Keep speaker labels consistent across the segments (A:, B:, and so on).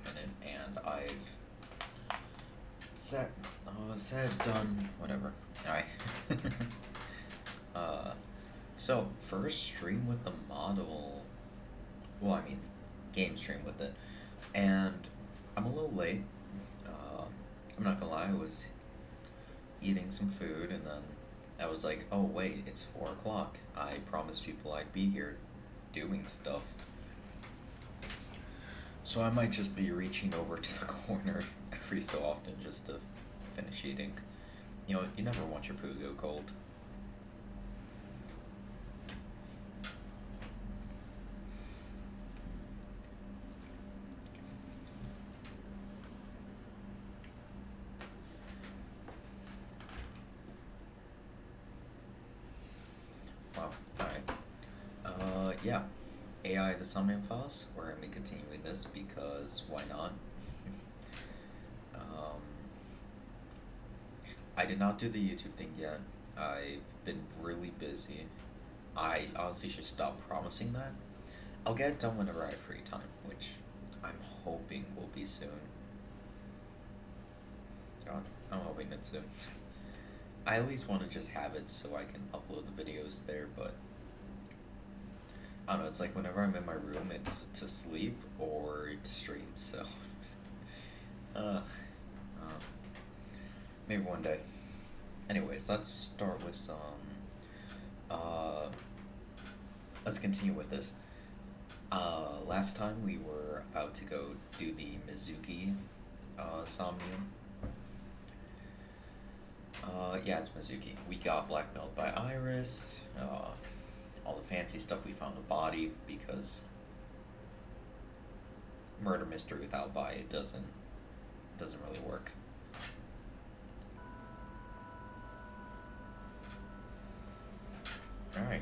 A: minute, and I've said, done, whatever. Alright. uh, so, first stream with the model. Well, I mean, game stream with it. And I'm a little late. Uh, I'm not gonna lie, I was eating some food, and then I was like, oh wait, it's 4 o'clock. I promised people I'd be here doing stuff. So I might just be reaching over to the corner every so often just to finish eating. You know, you never want your food to go cold. Wow, alright. Yeah. AI the Somnium files. We're going to be continuing this because why not? um, I did not do the YouTube thing yet. I've been really busy. I honestly should stop promising that. I'll get it done whenever I have free time, which I'm hoping will be soon. God, I'm hoping it's soon. I at least want to just have it so I can upload the videos there, but I don't know, it's like whenever I'm in my room, it's to sleep or to stream, so uh, maybe one day. Anyways, let's start with some, let's continue with this. Last time we were about to go do the Mizuki, Somnium. Yeah, it's Mizuki. We got blackmailed by Iris, all the fancy stuff we found in the body, because murder mystery without body doesn't really work. Alright.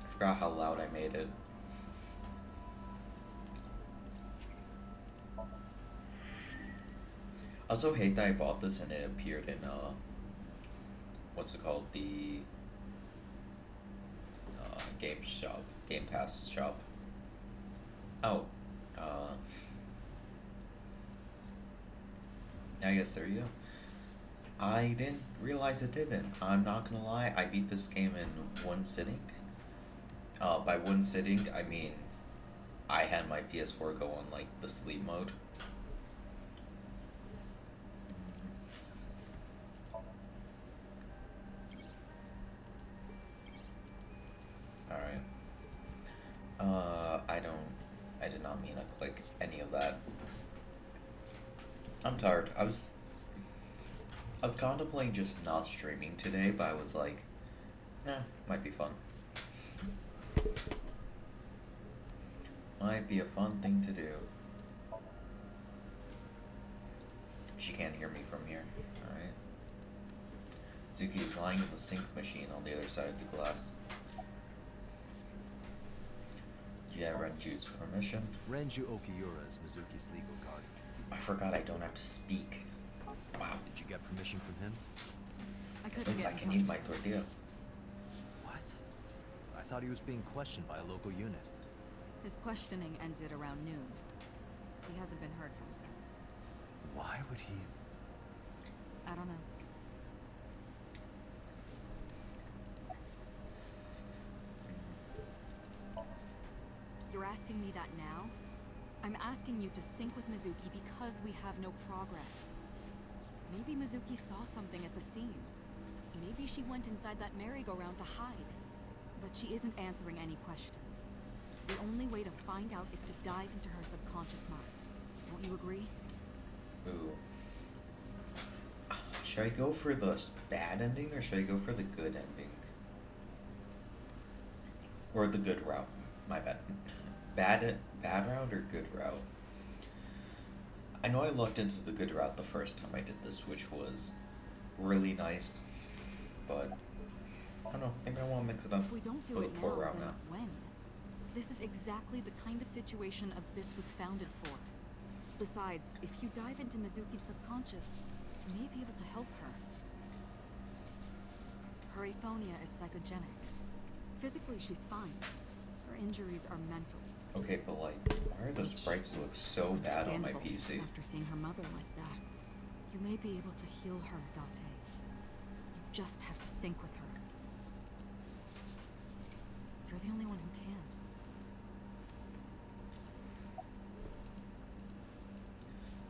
A: I forgot how loud I made it. I also hate that I bought this and it appeared in, what's it called? The game shop. Game Pass shop. Oh. I guess there you go. I didn't realize it didn't. I'm not gonna lie, I beat this game in one sitting. By one sitting, I mean I had my PS4 go on like the sleep mode. Alright. I did not mean to click any of that. I'm tired. I was contemplating just not streaming today, but I was like, might be fun. Might be a fun thing to do. She can't hear me from here. Alright. Zuki is lying in the sink machine on the other side of the glass. Do you have Renju's permission?
B: Renju Okiura is Mizuki's legal guardian.
A: I forgot I don't have to speak. Wow.
B: Did you get permission from him?
C: I couldn't
A: Thinks I can eat my tortilla.
B: What? I thought he was being questioned by a local unit.
C: His questioning ended around noon. He hasn't been heard from since.
B: Why would he?
C: I don't know. You're asking me that now? I'm asking you to sync with Mizuki because we have no progress. Maybe Mizuki saw something at the scene. Maybe she went inside that merry-go-round to hide. But she isn't answering any questions. The only way to find out is to dive into her subconscious mind. Don't you agree?
A: Ooh. Should I go for the bad ending or should I go for the good ending? Or the good route? My bad. Bad route or good route? I know I looked into the good route the first time I did this, which was really nice, but I don't know, maybe I want to mix it up
C: If we don't do
A: for the
C: it
A: poor
C: now,
A: route
C: then
A: now.
C: when? This is exactly the kind of situation Abyss was founded for. Besides, if you dive into Mizuki's subconscious, you may be able to help her. Her aphonia is psychogenic. Physically, she's fine. Her injuries are mental.
A: Okay, but like, why are the
C: Which
A: sprites look
C: is
A: so bad on my
C: understandable
A: PC?
C: after seeing her mother like that. You may be able to heal her, Date. You just have to sync with her. You're the only one who can.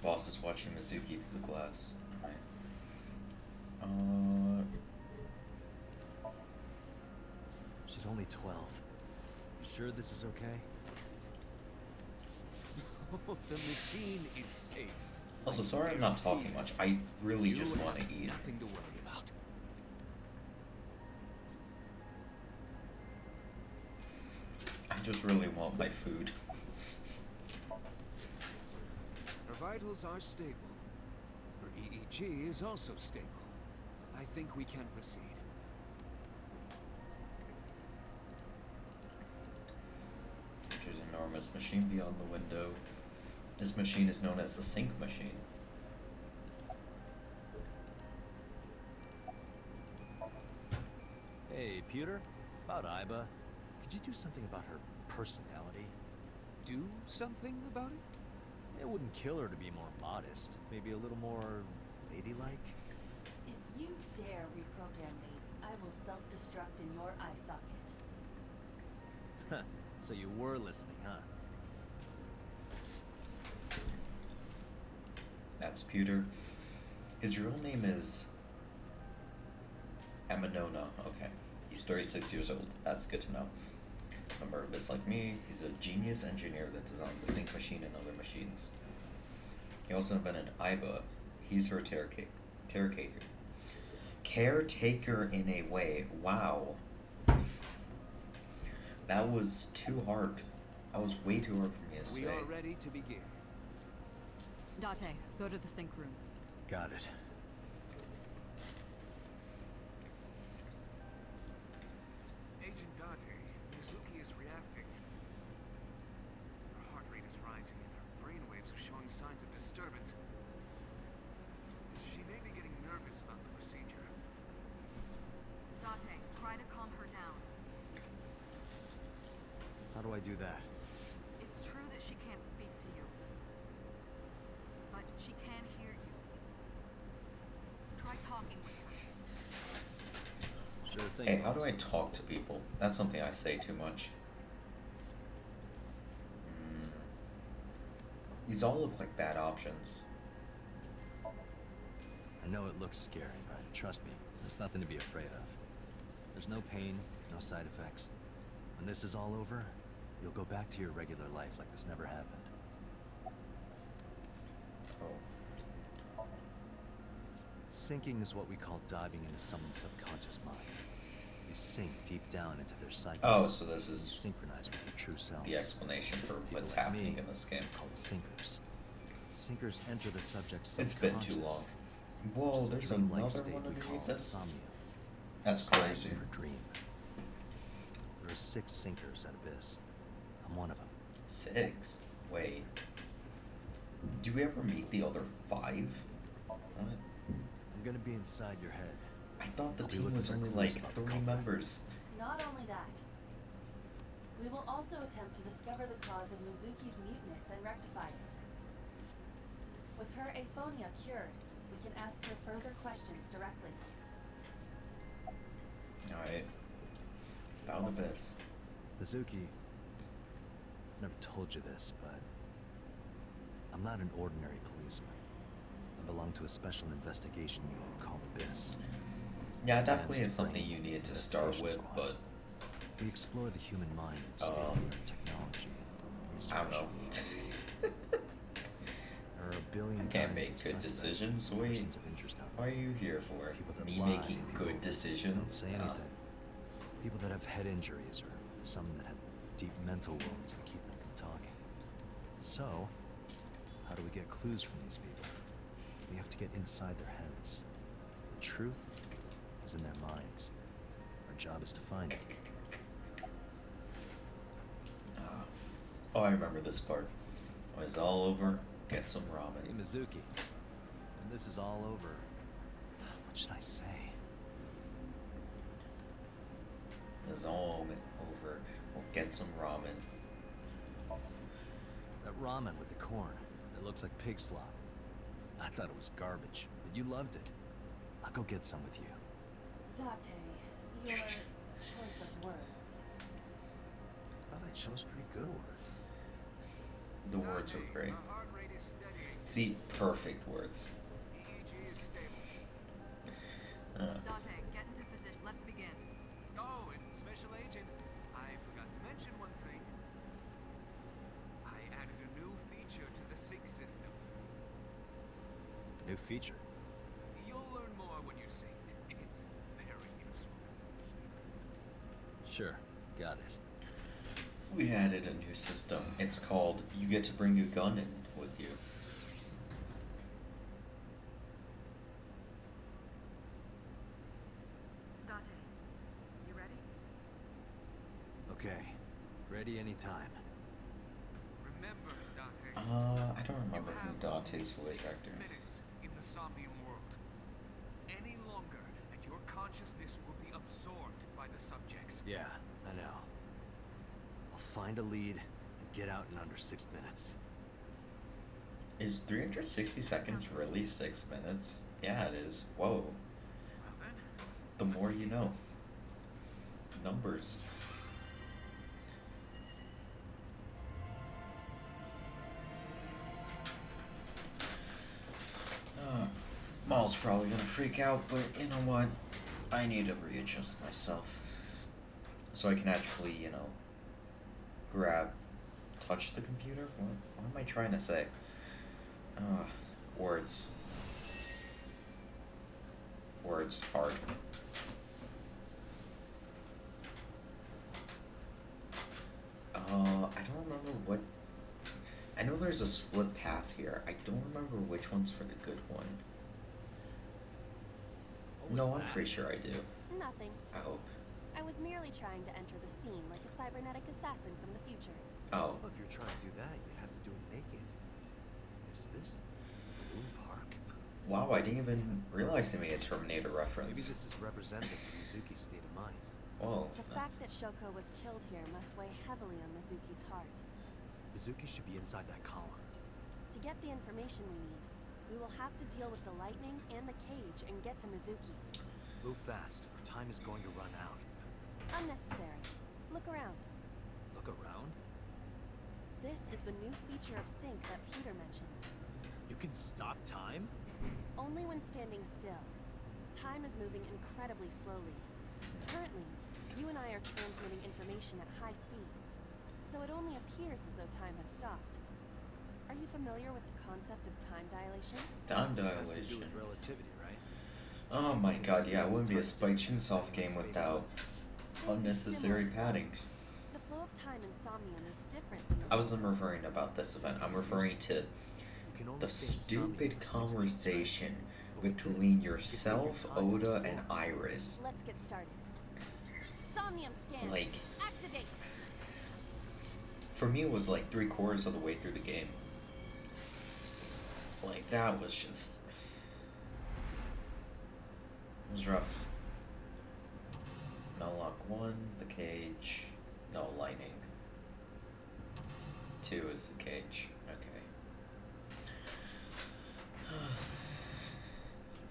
A: Boss is watching Mizuki through the glass. Alright.
B: She's only 12. You sure this is okay?
D: The machine is safe.
A: Also, sorry I'm not talking much. I really just want to eat.
D: Nothing to worry about.
A: I just really want my food.
D: Her vitals are stable. Her EEG is also stable. I think we can proceed.
A: There's an enormous machine beyond the window. This machine is known as the sync machine.
B: Hey, Pewter? About Iba. Could you do something about her personality?
D: Do something about it?
B: It wouldn't kill her to be more modest. Maybe a little more ladylike?
E: If you dare reprogram me, I will self-destruct in your eye socket.
B: Huh. So you were listening, huh?
A: That's Pewter. His real name is Amanona. Okay. He's 36 years old. That's good to know. Member of This Like Me, he's a genius engineer that designed the sync machine and other machines. He also invented Iba. He's her caretaker. Caretaker in a way. Wow. That was too hard. That was way too hard for me to say.
D: We are ready to begin.
C: Date, go to the sync room.
B: Got it.
D: Agent Date, Mizuki is reacting. Her heart rate is rising and her brain waves are showing signs of disturbance. She may be getting nervous about the procedure.
C: Date, try to calm her down.
B: How do I do that?
C: It's true that she can't speak to you, but she can hear you. Try talking with her.
B: Sure thing.
A: Hey, how do
B: boss.
A: I talk to people? That's something I say too much. These all look like bad options.
B: I know it looks scary, but trust me, there's nothing to be afraid of. There's no pain, no side effects. When this is all over, you'll go back to your regular life like this never happened.
A: Oh.
B: Syncing is what we call diving into someone's subconscious mind. You sink deep down into their psyche.
A: Oh, so this
B: and you
A: is
B: synchronize with your true self.
A: the explanation for
B: People
A: what's
B: like
A: happening
B: me
A: in this game.
B: are called sinkers. Sinkers enter the subject's
A: It's been too
B: subconscious,
A: long.
B: which
A: Whoa,
B: is a
A: there's
B: dreamlike
A: another
B: state
A: one
B: we call
A: underneath this?
B: Somnium.
A: That's
B: Slang
A: crazy.
B: for dream. There are 6 sinkers at Abyss. I'm one of them.
A: 6? Wait. Do we ever meet the other 5? What?
B: I'm gonna be inside your head.
A: I thought the
B: I'll be
A: team
B: looking
A: was
B: for
A: only
B: clues
A: like
B: about the
A: 3
B: culprit.
A: members.
E: Not only that, we will also attempt to discover the cause of Mizuki's muteness and rectify it. With her aphonia cured, we can ask her further questions directly.
A: Alright. About Abyss.
B: Mizuki, I've never told you this, but I'm not an ordinary policeman. I belong to a special investigation unit called Abyss.
A: Yeah, it definitely is
B: Advanced
A: something
B: Brain
A: you needed to start
B: Investigation
A: with,
B: Squad.
A: but
B: We explore the human mind and state-of-the-art technology.
A: I don't know.
B: There are a billion
A: I can't
B: kinds
A: make
B: of
A: good
B: suspects
A: decisions.
B: and
A: Wait,
B: persons of interest out
A: what are
B: there.
A: you here for?
B: People that
A: Me
B: lie,
A: making
B: people
A: good decisions?
B: Don't say anything. People that have head injuries or some that have deep mental wounds that keep them from talking. So, how do we get clues from these people? We have to get inside their heads. The truth is in their minds. Our job is to find it.
A: Oh, I remember this part. When it's all over, get some
B: Hey,
A: ramen.
B: Mizuki. When this is all over, what should I say?
A: It's all over. We'll get some ramen.
B: That ramen with the corn. It looks like pig slop. I thought it was garbage, but you loved it. I'll go get some with you.
E: Date, your choice of words.
B: Thought I chose pretty good words.
A: The words were great.
D: Our heart rate is steady.
A: See, perfect words.
D: EEG is stable.
C: Date, get into position. Let's begin.
D: Oh, and Special Agent, I forgot to mention one thing. I added a new feature to the sync system.
B: New feature.
D: You'll learn more when you're synced. It's very useful.
B: Sure, got it.
A: We added a new system. It's called You Get to Bring Your Gun in with you.
C: Date, you ready?
B: Okay, ready anytime.
D: Remember, Date.
A: I don't
D: You
A: remember who
D: have
A: Dante's
D: only
A: voice
D: 6
A: actor is.
D: minutes in the Somnium world. Any longer, and your consciousness will be absorbed by the subjects.
B: Yeah, I know. I'll find a lead and get out in under 6 minutes.
A: Is 360 seconds really 6 minutes? Yeah, it is. Whoa.
D: Well then,
A: The more you know. Numbers. Maul's probably gonna freak out, but you know what? I need to readjust myself. So I can actually, touch the computer? What am I trying to say? Words. Words. Hard. I don't remember what... I know there's a split path here. I don't remember which one's for the good one.
B: What was
A: No, I'm
B: that?
A: pretty sure I do.
F: Nothing.
A: I hope.
F: I was merely trying to enter the scene like a cybernetic assassin from the future.
A: Oh.
B: Well, if you're trying to do that, you'd have to do it naked. Is this Moon Park?
A: Wow, I didn't even realize they made a Terminator
B: Maybe
A: reference.
B: this is representative of Mizuki's state of mind.
A: Whoa.
F: The fact that Shoko was killed here must weigh heavily on Mizuki's heart.
B: Mizuki should be inside that column.
F: To get the information we need, we will have to deal with the lightning and the cage and get to Mizuki.
B: Move fast, or time is going to run out.
F: Unnecessary. Look around.
B: Look around.
F: This is the new feature of sync that Peter mentioned.
B: You can stop time?
F: Only when standing still. Time is moving incredibly slowly. Currently, you and I are transmitting information at high speed, so it only appears as though time has stopped. Are you familiar with the concept of time dilation?
A: Time
B: Has to do
A: dilation.
B: with relativity, right?
A: Oh my god, yeah, it wouldn't be a Spike Chunsoft game without
F: This is
A: unnecessary
F: similar.
A: padding.
F: The flow of time in Somnium is different from the
A: I wasn't referring about this event. I'm referring to
B: You can only
A: the
B: stay in Somnium
A: stupid
B: for 6 minutes,
A: conversation
B: right? With
A: between
B: this, you can
A: yourself,
B: take your time
A: Oda,
B: and
A: and
B: explore.
A: Iris.
F: Let's get started. Somnium scan.
A: Like,
F: Activate.
A: for me, it was like 3/4 of the way through the game. Like, that was just... It was rough. No lock 1, the cage, no lightning. 2 is the cage. Okay.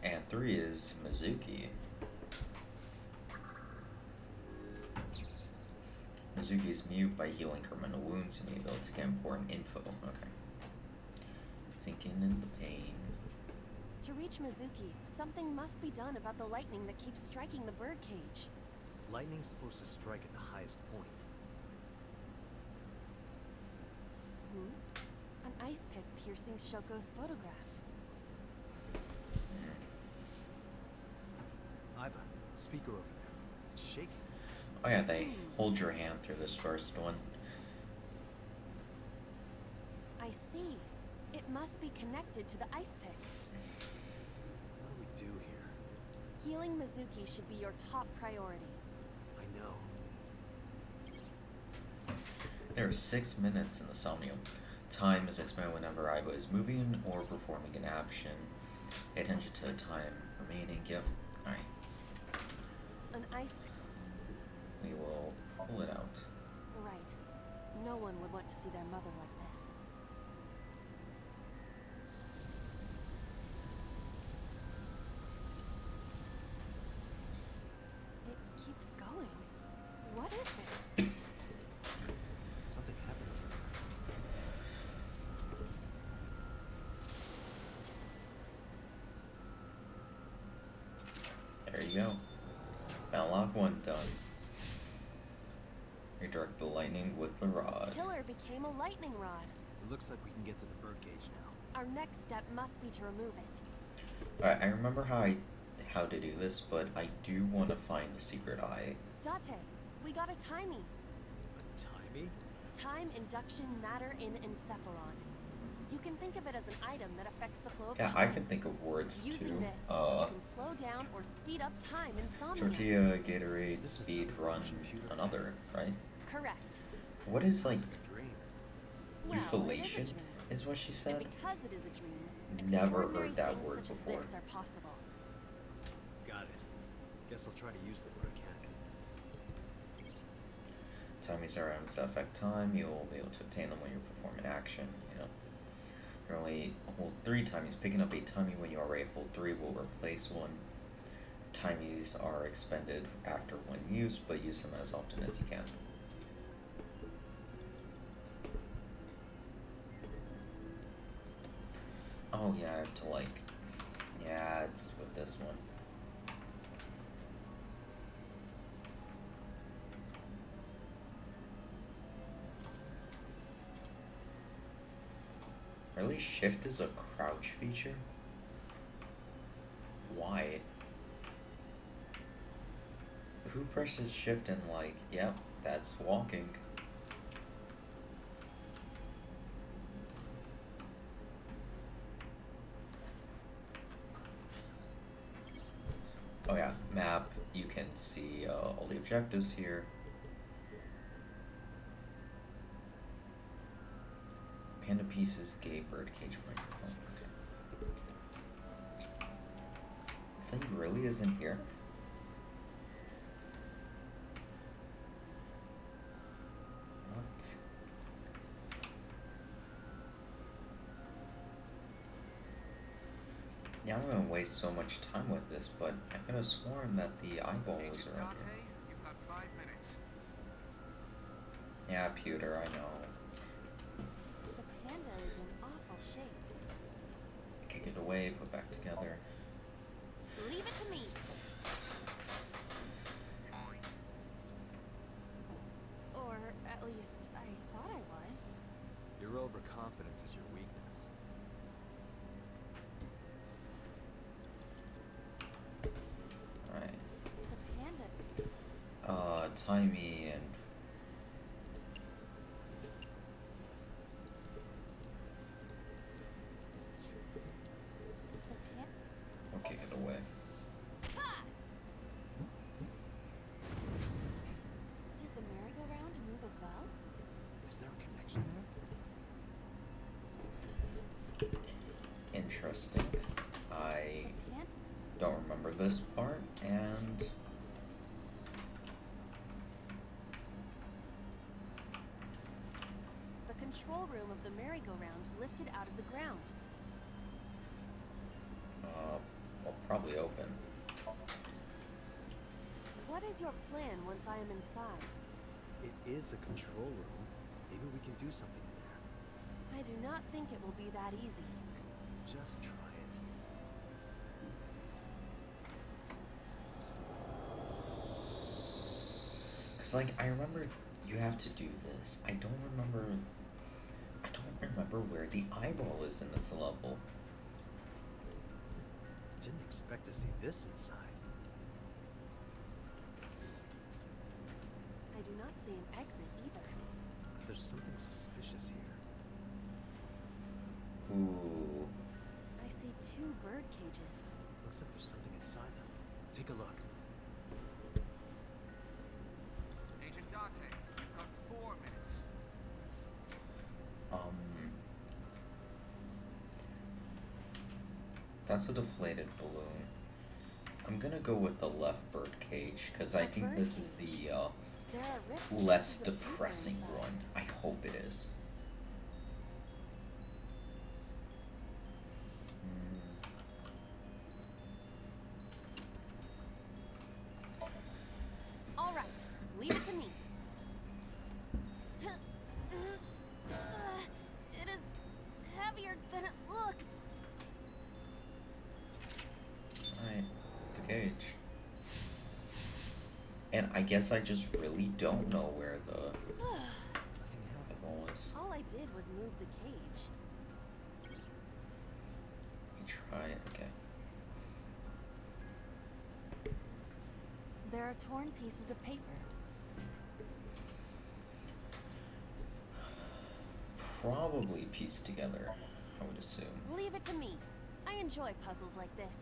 A: And 3 is Mizuki. Mizuki's mute. By healing her mental wounds, you may be able to get important info. Okay. Sinking in the pain.
F: To reach Mizuki, something must be done about the lightning that keeps striking the birdcage.
B: Lightning's supposed to strike at the highest point.
F: An ice pick piercing Shoko's photograph.
B: Iva, speaker over there. It's shaking.
A: Oh yeah, they hold your hand through this first one.
F: I see. It must be connected to the ice pick.
B: What do we do here?
F: Healing Mizuki should be your top priority.
B: I know.
A: There are 6 minutes in the Somnium. Time is expanded whenever Iva is moving or performing an action. Pay attention to the time remaining. Yep. Alright.
F: An ice
A: We will pull it out.
F: Right. No one would want to see their mother like this. It keeps going. What is this?
B: Something happened over there.
A: There you go. Unlock 1 done. Redirect the lightning with the rod.
F: Pillar became a lightning rod.
B: It looks like we can get to the birdcage now.
F: Our next step must be to remove it.
A: Alright, I remember how to do this, but I do want to find the secret eye.
F: Date, we got a timey.
B: A timey?
F: Time induction matter in encephalon. You can think of it as an item that affects the flow of
A: Yeah,
F: time.
A: I can think of words
F: Using
A: too.
F: this, you can slow down or speed up time in Somnium.
A: Tortilla, Gatorade, speed, run, another, right?
F: Correct.
A: What is like
B: It's like a dream.
F: Well, it is a
A: euphylation?
F: dream.
A: Is what she
F: And
A: said?
F: because it is a dream,
A: Never
F: extraordinary
A: heard that
F: things
A: word
F: such
A: before.
F: as this are possible.
B: Got it. Guess I'll try to use the bird cat.
A: Timings are items that affect time. You will be able to obtain them when you perform an action. You know, you only hold 3 timies. Picking up a timey when you already hold 3 will replace one. Timies are expended after one use, but use them as often as you can. Oh yeah, I have to like, yeah, it's with this one. Really, shift is a crouch feature? Why? Who presses shift and like, yep, that's walking. Oh yeah, map, you can see all the objectives here. Panda pieces, gay birdcage microphone, okay. The thing really isn't here. What? Yeah, I'm gonna waste so much time with this, but I could have sworn that the eyeball was
D: Agent
A: around
D: Date,
A: here.
D: you've got 5 minutes.
A: Yeah, pewter, I know.
F: The panda is in awful shape.
A: Kick it away, put back together.
F: Leave it to me. Or at least I thought I was.
B: Your overconfidence is your weakness.
A: Alright.
F: The panda.
A: Timey and
F: The panda.
A: we'll kick it away.
F: Ha! Did the merry-go-round move as well?
B: Is there a connection there?
A: Interesting. I
F: The panda.
A: don't remember this part, and
F: The control room of the merry-go-round lifted out of the ground.
A: well, probably open.
F: What is your plan once I am inside?
B: It is a control room. Maybe we can do something in there.
F: I do not think it will be that easy.
B: Just try it.
A: Cause like I remember you have to do this. I don't remember where the eyeball is in this level.
B: Didn't expect to see this inside.
F: I do not see an exit either.
B: There's something suspicious here.
A: Ooh.
F: I see 2 bird cages.
B: Looks like there's something inside them. Take a look.
D: Agent Date, you've got 4 minutes.
A: That's a deflated balloon. I'm gonna go with the left bird cage, because I
F: Left
A: think
F: bird
A: this is
F: cage.
A: the
F: There are ripped
A: less
F: pieces of paper
A: depressing
F: inside.
A: one. I hope it is.
F: All right, leave it to me. It is heavier than it looks.
A: Alright, the cage. And I guess I just really don't know where the
B: Nothing happened.
A: eyeball is.
F: All I did was move the cage.
A: Let me try it. Okay.
F: There are torn pieces of paper.
A: Probably pieced together, I would assume.
F: Leave it to me. I enjoy puzzles like this.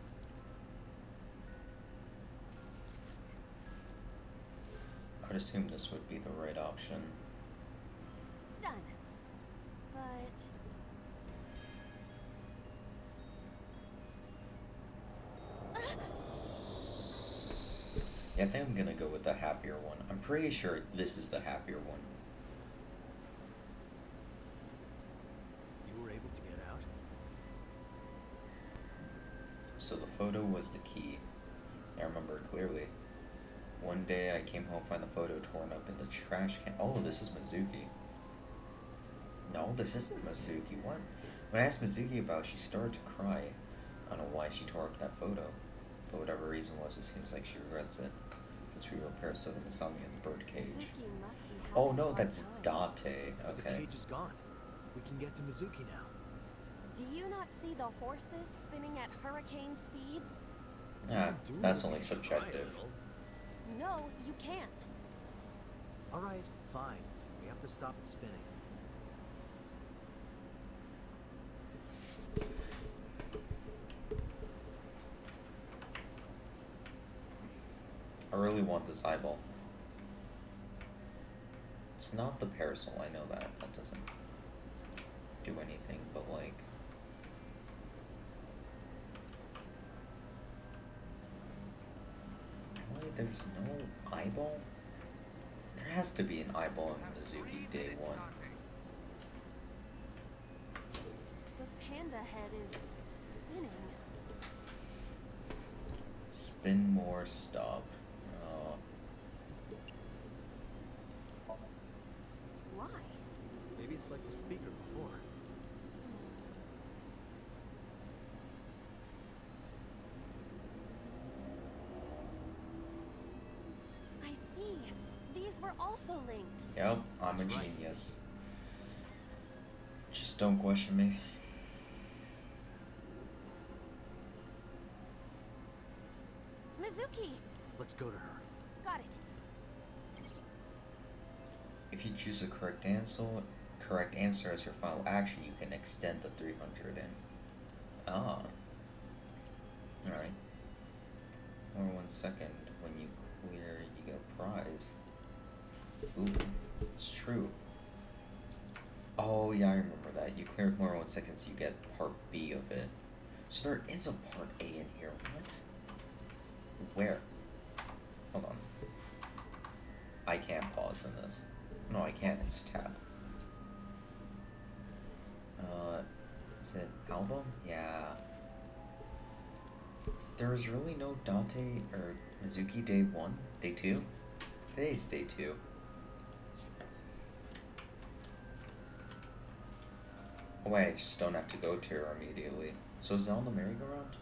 A: I would assume this would be the right option.
F: Done. But
A: Yeah, I think I'm gonna go with the happier one. I'm pretty sure this is the happier one.
B: You were able to get out?
A: So the photo was the key. I remember it clearly. One day I came home, find the photo torn up in the trash can. Oh, this is Mizuki. No, this isn't Mizuki. What? When I asked Mizuki about it, she started to cry. I don't know why she tore up that photo. For whatever reason was, it seems like she regrets it. Since we were parasitic and Somnium in the bird cage.
F: Mizuki must be having
A: Oh
F: a
A: no,
F: hard
A: that's
F: time.
A: Date.
B: The
A: Okay.
B: cage is gone. We can get to Mizuki now.
F: Do you not see the horses spinning at hurricane speeds?
A: Ah,
B: You can do
A: that's
B: it if
A: only
B: you try a
A: subjective.
B: little.
F: No, you can't.
B: All right, fine. We have to stop it spinning.
A: I really want this eyeball. It's not the parasol, I know that. That doesn't do anything, but like... Wait, there's no eyeball? There has to be an eyeball in Mizuki Day 1.
F: The panda head is spinning.
A: Spin more, stop.
F: Why?
B: Maybe it's like the speaker before.
F: I see. These were also linked.
A: Yep, I'm a
B: That's right.
A: genius. Just don't question me.
F: Mizuki!
B: Let's go to her.
F: Got it.
A: If you choose the correct answer as your final action, you can extend the 300 in. Ah. Alright. Or 1 second, when you clear, you get a prize. Ooh, it's true. Oh yeah, I remember that. You clear it more in 1 second, so you get part B of it. So there is a part A in here. What? Where? Hold on. I can't pause in this. No, I can't. It's tab. Is it album? Yeah. There was really no Dante or Mizuki Day 1? Day 2? Today's Day 2. Oh wait, I just don't have to go to her immediately. So is that on the merry-go-round?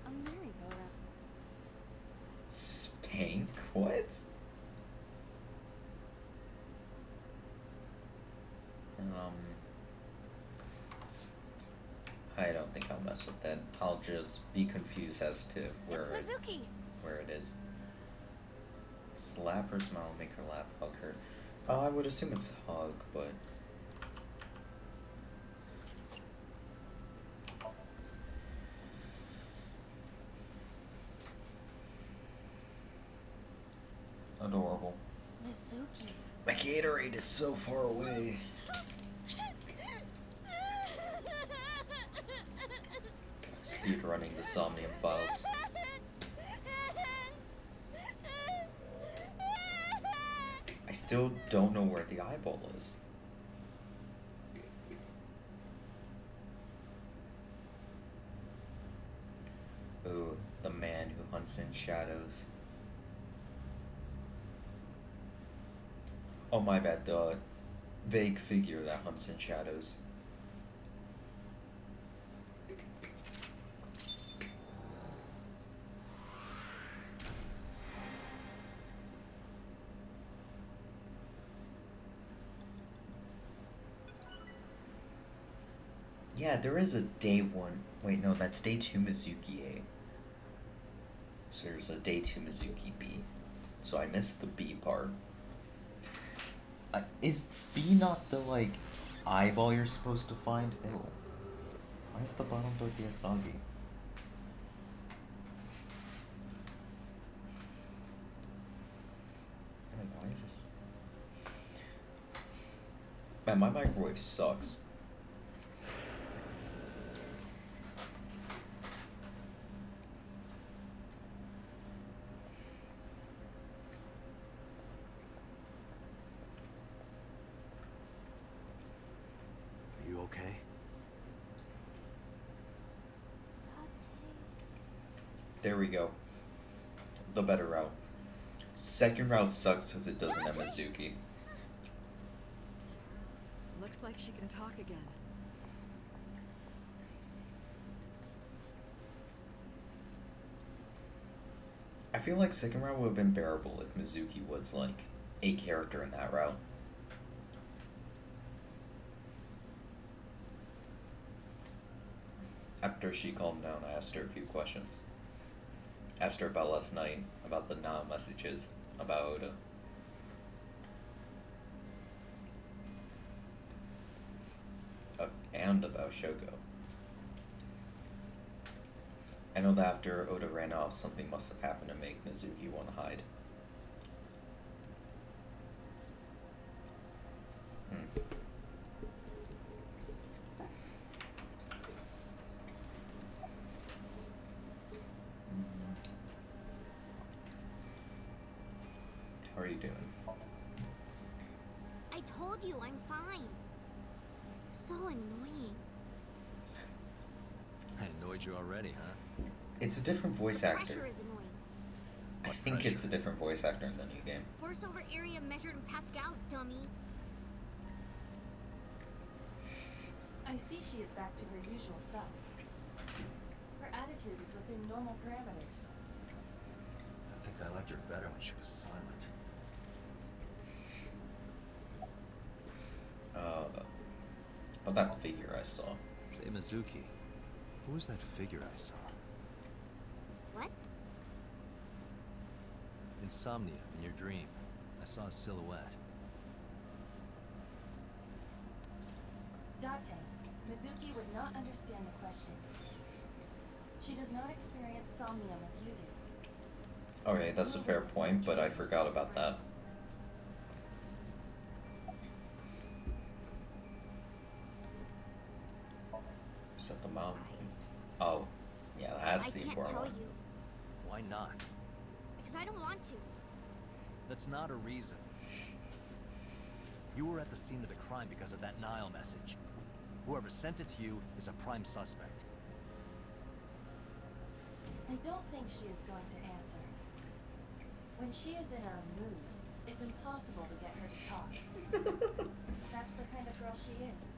F: A merry-go-round.
A: Spank? What? I don't think I'll mess with that. I'll just be confused as to where
F: It's Mizuki!
A: where it is. Slap her, smile, make her laugh, hug her. I would assume it's hug, but... Adorable.
F: Mizuki.
A: My Gatorade is so far away. Speed running the Somnium files. I still don't know where the eyeball is. Ooh, the man who hunts in shadows. Oh, my bad, the vague figure that hunts in shadows. Yeah, there is a day one. Wait, no, that's day 2 Mizuki A. So there's a day 2 Mizuki B. So I missed the B part. Is B not the, like, eyeball you're supposed to find? Ew. Why is the bottom tortilla soggy? Like, why is this? Man, my microwave sucks.
B: Are you okay?
A: There we go. The better route. Second route sucks because it doesn't have Mizuki.
C: Looks like she can talk again.
A: I feel like second route would have been bearable if Mizuki was like a character in that route. After she calmed down, I asked her a few questions. Asked her about last night, about the now messages, about and about Shoko. I know that after Oda ran off, something must have happened to make Mizuki want to hide. How are you doing?
G: I told you I'm fine. So annoying.
B: I annoyed you already, huh?
A: It's a different voice
G: The
A: actor.
G: pressure is annoying.
A: I
B: What
A: think it's a
B: pressure?
A: different voice actor in the new game.
G: Force over area measured in Pascal's, dummy.
E: I see she is back to her usual self. Her attitude is within normal parameters.
B: I think I liked her better when she was silent.
A: About that figure I saw.
B: Say, Mizuki, who was that figure I saw?
G: What?
B: In Somnium, in your dream, I saw a silhouette.
E: Date, Mizuki would not understand the question. She does not experience somnium as you do.
A: Okay, that's a fair point, but I forgot about that. Set the mountain. Oh, yeah, that's
G: I
A: the
G: can't
A: important
G: tell
A: one.
G: you
B: Why not?
G: because I don't want to.
B: That's not a reason. You were at the scene of the crime because of that Nile message. Whoever sent it to you is a prime suspect.
E: I don't think she is going to answer. When she is in a mood, it's impossible to get her to talk. That's the kind of girl she is.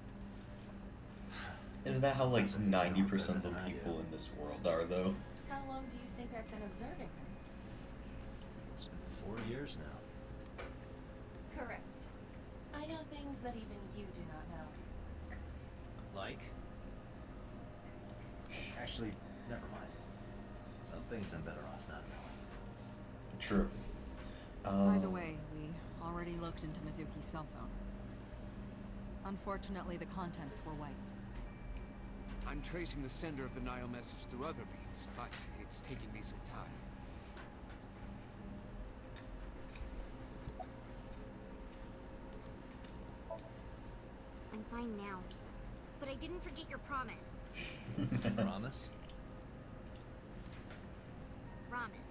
A: Isn't that how like 90% of the people in this world are though?
E: How long do you think I've been observing her?
B: It's been 4 years now.
E: Correct. I know things that even you do not know.
B: Like? Actually, never mind. Some things I'm better off not knowing.
A: True.
C: By the way, we already looked into Mizuki's cell phone. Unfortunately, the contents were wiped.
D: I'm tracing the sender of the Nile message through other beats, but it's taking me some time.
G: fine now. But I didn't forget your promise.
B: Promise?
G: Ramen.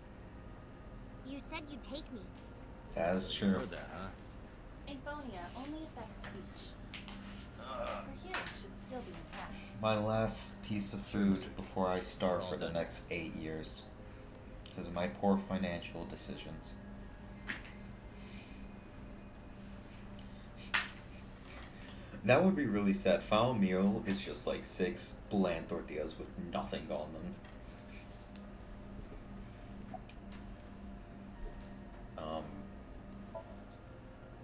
G: You said you'd take me.
A: That's
B: You
A: true.
B: heard that, huh?
E: Aphonia only affects speech. Her hearing should still be intact.
A: My last piece of food before I starve for the next 8 years. Because of my poor financial decisions. That would be really sad. Final meal is just like 6 bland tortillas with nothing on them.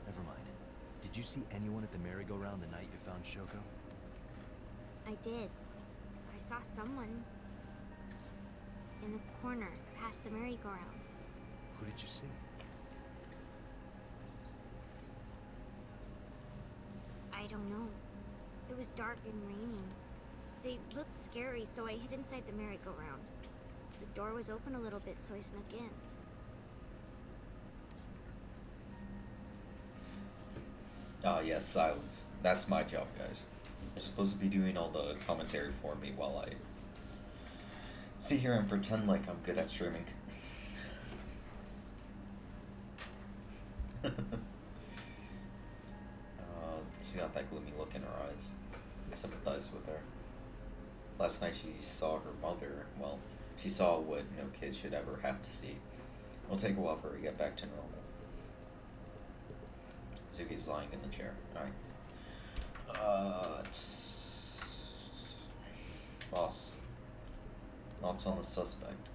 B: Never mind. Did you see anyone at the merry-go-round the night you found Shoko?
G: I did. I saw someone in the corner past the merry-go-round.
B: Who did you see?
G: I don't know. It was dark and raining. They looked scary, so I hid inside the merry-go-round. The door was open a little bit, so I snuck in.
A: Ah, yes, silence. That's my job, guys. You're supposed to be doing all the commentary for me while I sit here and pretend like I'm good at streaming. She's got that gloomy look in her eyes. I sympathize with her. Last night she saw her mother. Well, she saw what no kid should ever have to see. It'll take a while for her to get back to normal. Zuki's lying in the chair. Alright. Boss. Thoughts on the suspect?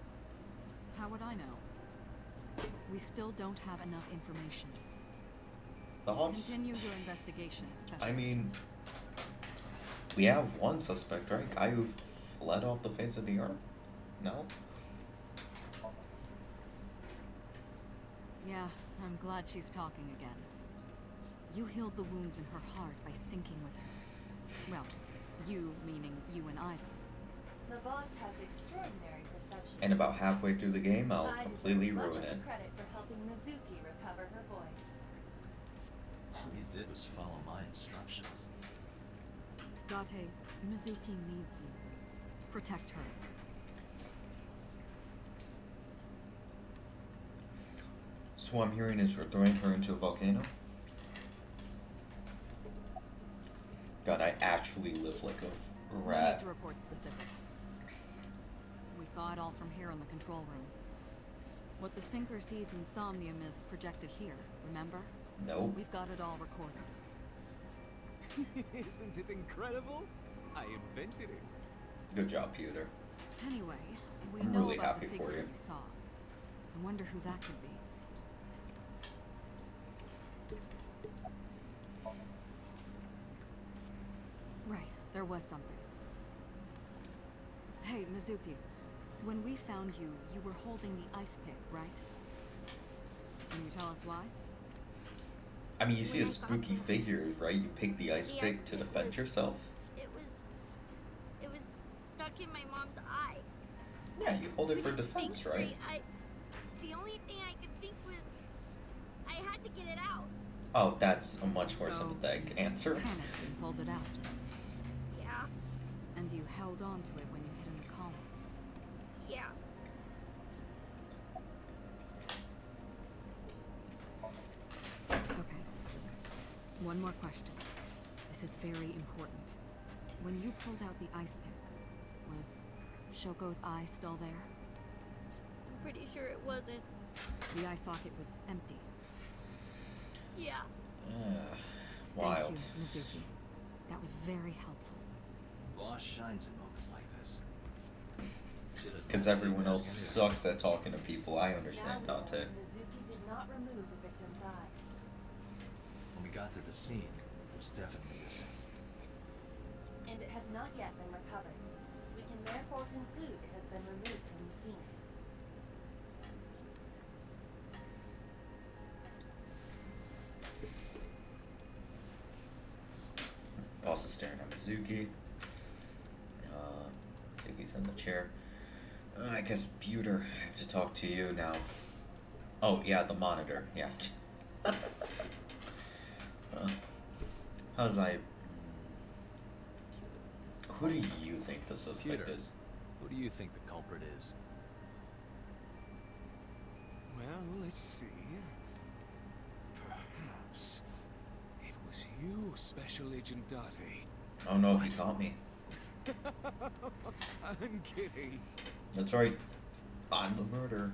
C: How would I know? We still don't have enough information.
A: The haunts?
C: Continue your investigation, especially.
A: I mean, we have one suspect, right? Guy who fled off the face of the earth? No?
C: Yeah, I'm glad she's talking again. You healed the wounds in her heart by syncing with her. Well, you meaning you and Ida.
E: The boss has extraordinary perception.
A: And about halfway through the game, I'll
E: I
A: completely
E: deserve much
A: ruin
E: of
A: it.
E: the credit for helping Mizuki recover her voice.
B: All you did was follow my instructions.
C: Date, Mizuki needs you. Protect her.
A: So what I'm hearing is we're throwing her into a volcano? God, I actually live like a
C: No need
A: rat.
C: to report specifics. We saw it all from here in the control room. What the sinker sees in Somnium is projected here, remember?
A: Nope.
C: We've got it all recorded.
D: Isn't it incredible? I invented it.
A: Good job, Peter.
C: Anyway, we
A: I'm
C: know
A: really
C: about
A: happy
C: the
A: for
C: figure
A: you.
C: you saw. I wonder who that could be. Right, there was something. Hey, Mizuki. When we found you, you were holding the ice pick, right? Can you tell us why?
A: I mean, you see
G: When
A: a
G: I got
A: spooky
G: there,
A: figure, right? You pick the ice
G: the
A: pick
G: ice
A: to
G: pick
A: defend
G: was-
A: yourself.
G: It was stuck in my mom's eye.
A: Yeah, you hold it for
G: Couldn't think
A: defense, right?
G: straight. The only thing I could think was I had to get it out.
A: Oh, that's a much more
C: So,
A: sympathetic
C: you
A: answer.
C: Panicked and pulled it out.
G: Yeah,
C: And you held on to it when you hid in the column.
G: yeah.
C: Okay, just one more question. This is very important. When you pulled out the ice pick, was Shoko's eye still there?
G: I'm pretty sure it wasn't.
C: The eye socket was empty.
G: Yeah.
A: Wild.
C: Thank you, Mizuki. That was very helpful.
B: Boss shines in moments like this. She doesn't
A: Because
B: have to
A: everyone
B: even
A: else
B: ask anyway.
A: sucks at talking to people. I
E: Now
A: understand,
E: we know
A: Dante.
E: Mizuki did not remove the victim's eye.
B: When we got to the scene, it was definitely missing.
E: And it has not yet been recovered. We can therefore conclude it has been removed from the scene.
A: Boss is staring at Mizuki. Mizuki's in the chair. I guess, Pewter, I have to talk to you now. Oh, yeah, the monitor. Yeah. How's I... Who do you think the suspect
B: Peter.
A: is?
B: Who do you think the culprit is?
D: Well, let's see. Perhaps it was you, Special Agent Date.
A: Oh no, he caught me.
D: I'm kidding.
A: That's right. I'm the murderer.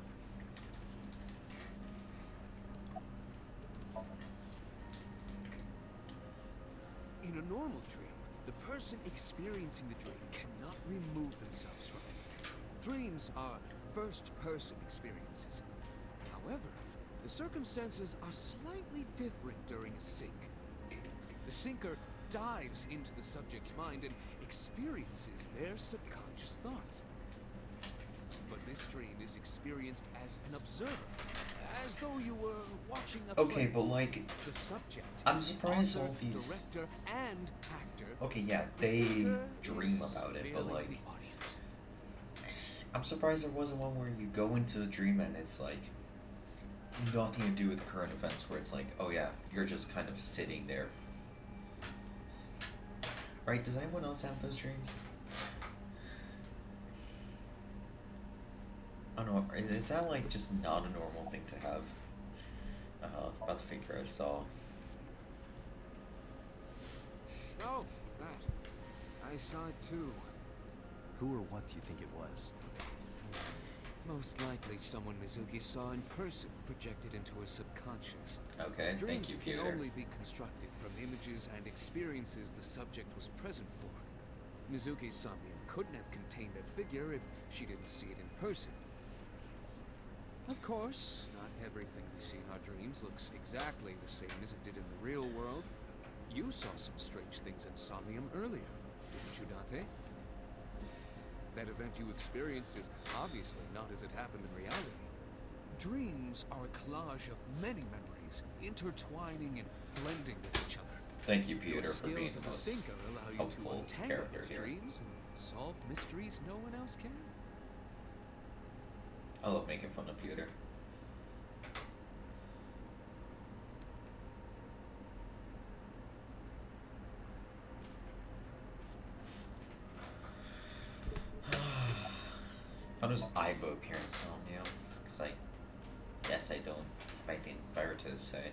D: In a normal dream, the person experiencing the dream cannot remove themselves from it. Dreams are first-person experiences. However, the circumstances are slightly different during a sync. The sinker dives into the subject's mind and experiences their subconscious thoughts. But this dream is experienced as an observer, as though you were watching a
A: Okay,
D: play.
A: but like,
D: The subject
A: I'm
D: is the
A: surprised
D: author,
A: all these.
D: director, and actor.
A: Okay, yeah,
D: The
A: they
D: sinker
A: dream
D: is
A: about it, but
D: merely
A: like,
D: the audience.
A: I'm surprised there wasn't one where you go into the dream and it's like nothing to do with current events, where it's like, oh yeah, you're just kind of sitting there. Right? Does anyone else have those dreams? I don't know. Is that like just not a normal thing to have? About the figure I saw.
D: Oh, that. I saw it too.
B: Who or what do you think it was?
D: Most likely someone Mizuki saw in person projected into her subconscious.
A: Okay,
D: Dreams
A: thank you,
D: can
A: Peter.
D: only be constructed from images and experiences the subject was present for. Mizuki's Somnium couldn't have contained that figure if she didn't see it in person. Of course, not everything we see in our dreams looks exactly the same as it did in the real world. You saw some strange things in Somnium earlier, didn't you, Date? That event you experienced is obviously not as it happened in reality. Dreams are a collage of many memories, intertwining and blending with each other.
A: Thank you,
D: Your
A: Peter, for being
D: skills
A: the
D: as a
A: most
D: thinker allow you to
A: helpful
D: untangle
A: character
D: those
A: here.
D: dreams and solve mysteries no one else can.
A: I love making fun of Peter. How does Aiba appear in Somnium? Because I guess I don't have anything better to say.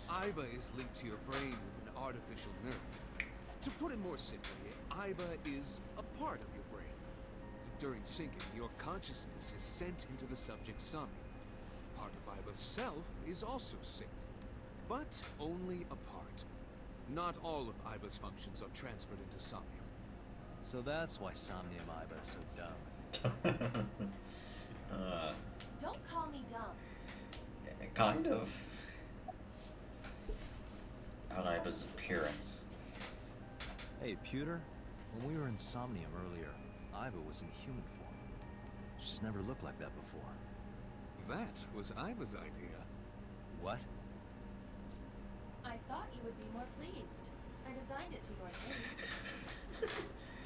D: Aiba is linked to your brain with an artificial nerve. To put it more simply, Aiba is a part of your brain. During syncing, your consciousness is sent into the subject's Somnium. Part of Aiba's self is also synced, but only a part. Not all of Aiba's functions are transferred into Somnium.
B: So that's why Somnium Iba is so dumb.
E: Don't call me dumb.
A: Kind of. On Aiba's appearance.
B: Hey, Pewter, when we were in Somnium earlier, Iba was in human form. She's never looked like that before.
D: That was Aiba's idea.
B: What?
E: I thought you would be more pleased. I designed it to your taste.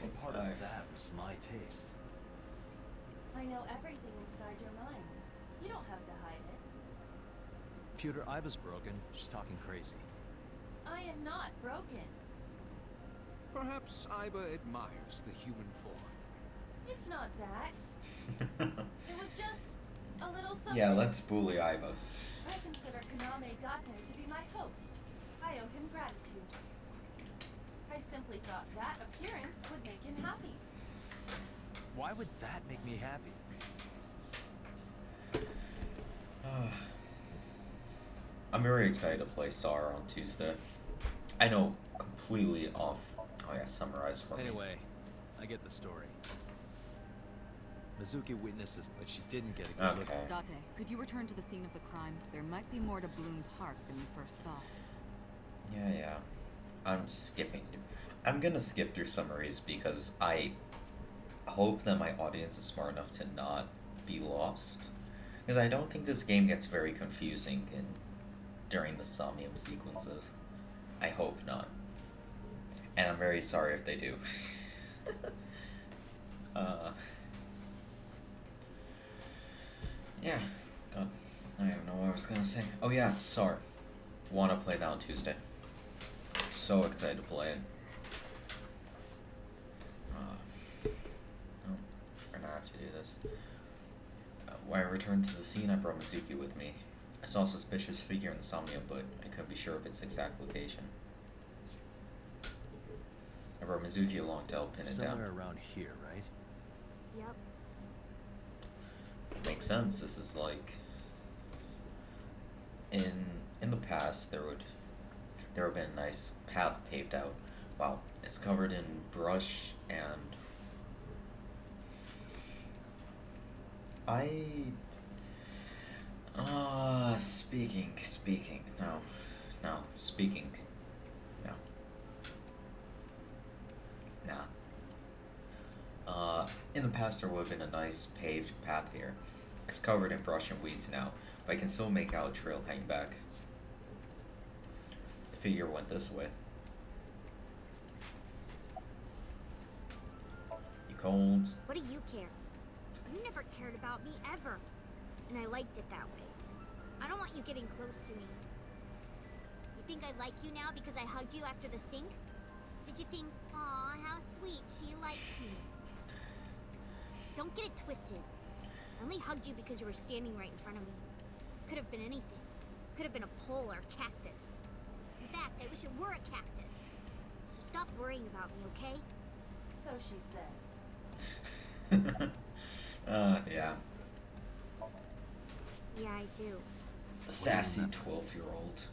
B: Well, part of that was my taste.
E: I know everything inside your mind. You don't have to hide it.
B: Pewter, Iba's broken. She's talking crazy.
E: I am not broken.
D: Perhaps Aiba admires the human form.
E: It's not that. It was just a little something.
A: Yeah, let's bully Aiba.
E: I consider Kaname Date to be my host. I owe him gratitude. I simply thought that appearance would make him happy.
B: Why would that make me happy?
A: I'm very excited to play Star on Tuesday. I know, completely off. Oh yeah, summarize for me.
B: Anyway, I get the story. Mizuki witnessed this, but she didn't get a good look.
A: Okay.
C: Date, could you return to the scene of the crime? There might be more to Bloom Park than you first thought.
A: Yeah. I'm skipping. I'm gonna skip through summaries because I hope that my audience is smart enough to not be lost. Because I don't think this game gets very confusing during the Somnium sequences. I hope not. And I'm very sorry if they do. Yeah. God. I don't even know what I was gonna say. Oh yeah, Sar. Wanna play that on Tuesday. So excited to play it. was. When I returned to the scene, I brought Mizuki with me. I saw a suspicious figure in the Somnium, but I couldn't be sure of its exact location. I brought Mizuki along to help pin it down.
B: Somewhere around here, right?
G: Yep.
A: Makes sense. This is like in the past there would have been a nice path paved out. Wow, it's covered in brush and speaking. No. Speaking. No. Nah. In the past there would have been a nice paved path here. It's covered in brush and weeds now, but I can still make out a trail hanging back. The figure went this way. You cold?
G: What do you care? You never cared about me ever. And I liked it that way. I don't want you getting close to me. You think I like you now because I hugged you after the sink? Did you think, aw, how sweet, she likes me? Don't get it twisted. I only hugged you because you were standing right in front of me. Could have been anything. Could have been a pole or a cactus. In fact, I wish it were a cactus. So stop worrying about me, okay?
E: So she says.
A: Yeah.
G: Yeah, I do.
A: Sassy 12-year-old.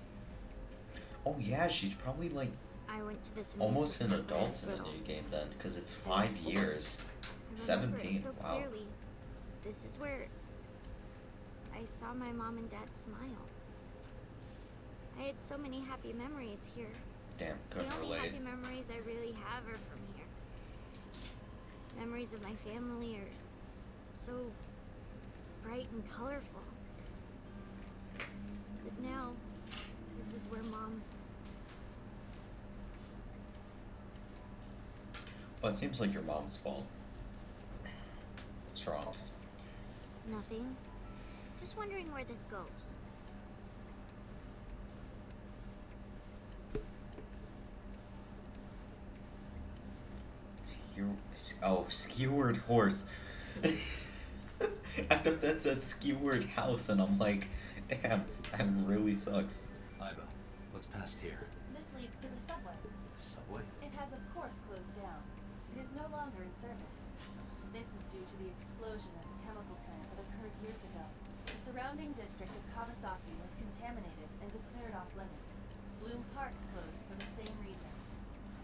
A: Oh yeah, she's probably like
G: I went to this
A: almost an
G: amusement park when I
A: adult
G: was
A: in the
G: little.
A: new game then, because it's
G: I was
A: 5
G: 4.
A: years.
G: I remember
A: 17,
G: it so
A: wow.
G: clearly. This is where I saw my mom and dad smile. I had so many happy memories here.
A: Damn, couldn't
G: The only
A: relate.
G: happy memories I really have are from here. Memories of my family are so bright and colorful. But now, this is where Mom...
A: Well, it seems like your mom's fault. What's wrong?
G: Nothing. Just wondering where this goes.
A: Skewered horse. I thought that said skewered house, and I'm like, damn, that really sucks.
B: Iba, what's past here?
E: This leads to the subway.
B: Subway?
E: It has of course closed down. It is no longer in service. This is due to the explosion at the chemical plant that occurred years ago. The surrounding district of Kawasaki was contaminated and declared off limits. Bloom Park closed for the same reason.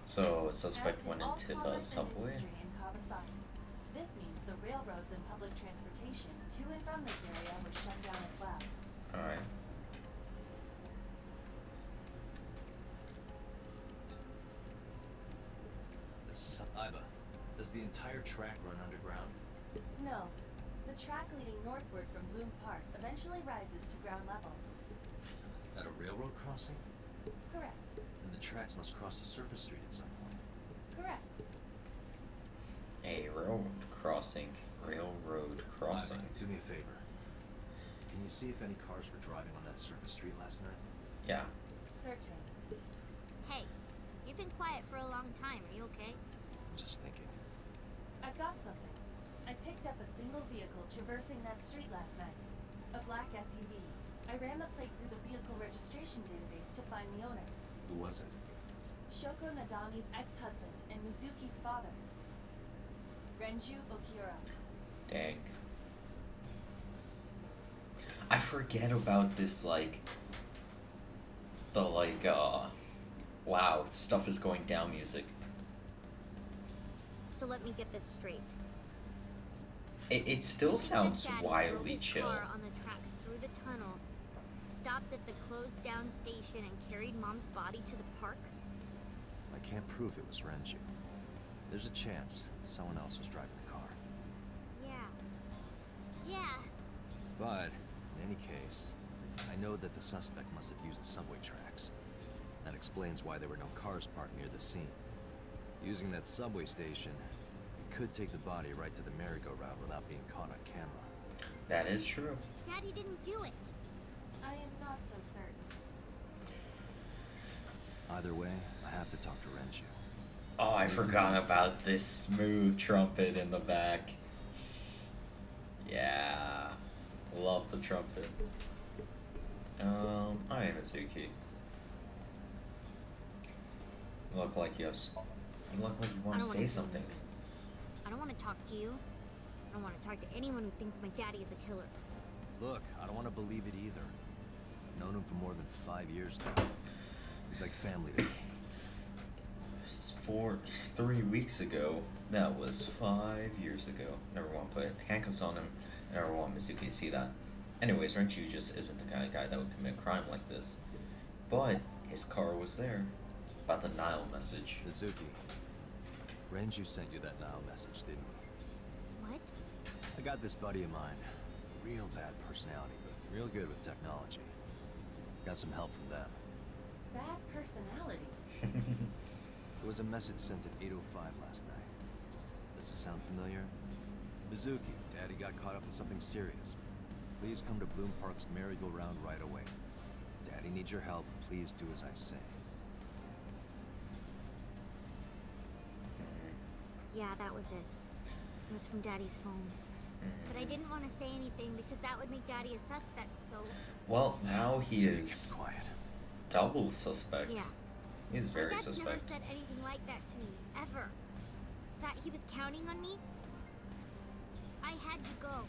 A: So, a suspect
E: As did
A: went
E: all
A: into the
E: commerce and
A: subway?
E: industry in Kawasaki. This means the railroads and public transportation to and from this area were shut down as well.
A: Alright.
B: Iba, does the entire track run underground?
E: No. The track leading northward from Bloom Park eventually rises to ground level.
B: At a railroad crossing?
E: Correct.
B: And the tracks must cross the surface street at some point.
E: Correct.
A: A railroad crossing. Railroad crossing.
B: Iba, do me a favor. Can you see if any cars were driving on that surface street last night?
A: Yeah.
E: Searching.
G: Hey, you've been quiet for a long time. Are you okay?
B: I'm just thinking.
E: I've got something. I picked up a single vehicle traversing that street last night. A black SUV. I ran the plate through the vehicle registration database to find the owner.
B: Who was it?
E: Shoko Nadami's ex-husband and Mizuki's father. Renju Okura.
A: Dang. I forget about this, like, wow, stuff is going down music.
G: So let me get this straight.
A: It still
G: You said
A: sounds
G: that Daddy drove
A: wildly
G: his
A: chill.
G: car on the tracks through the tunnel, stopped at the closed down station, and carried Mom's body to the park?
B: I can't prove it was Renju. There's a chance someone else was driving the car.
G: Yeah.
B: But, in any case, I know that the suspect must have used the subway tracks. That explains why there were no cars parked near the scene. Using that subway station, we could take the body right to the merry-go-round without being caught on camera.
A: That is true.
G: Daddy didn't do it.
E: I am not so certain.
B: Either way, I have to talk to Renju.
A: Oh, I forgot about this smooth trumpet in the back. off the trumpet. I am Mizuki. You look like you look like you want
G: I
A: to
G: don't
A: say
G: wanna
A: something.
G: I don't want to talk to you. I don't want to talk to anyone who thinks my daddy is a killer.
B: Look, I don't want to believe it either. I've known him for more than 5 years now. He's like family to me.
A: 3 weeks ago. That was 5 years ago. Never want to put handcuffs on him. Never want Mizuki to see that. Anyways, Renju just isn't the kind of guy that would commit crime like this. But his car was there. About the Nile message.
B: Mizuki, Renju sent you that Nile message, didn't he?
G: What?
B: I got this buddy of mine. Real bad personality, but real good with technology. Got some help from them.
E: Bad personality.
B: There was a message sent at 8:05 last night. Does it sound familiar? Mizuki, Daddy got caught up in something serious. Please come to Bloom Park's merry-go-round right away. Daddy needs your help. Please do as I say.
G: Yeah, that was it. It was from Daddy's phone. But I didn't want to say anything because that would make Daddy a suspect, so...
A: Well, now he
B: So you
A: is
B: kept quiet.
A: double suspect.
G: Yeah.
A: He's very
G: My dad's
A: suspect.
G: never said anything like that to me, ever. That he was counting on me. I had to go.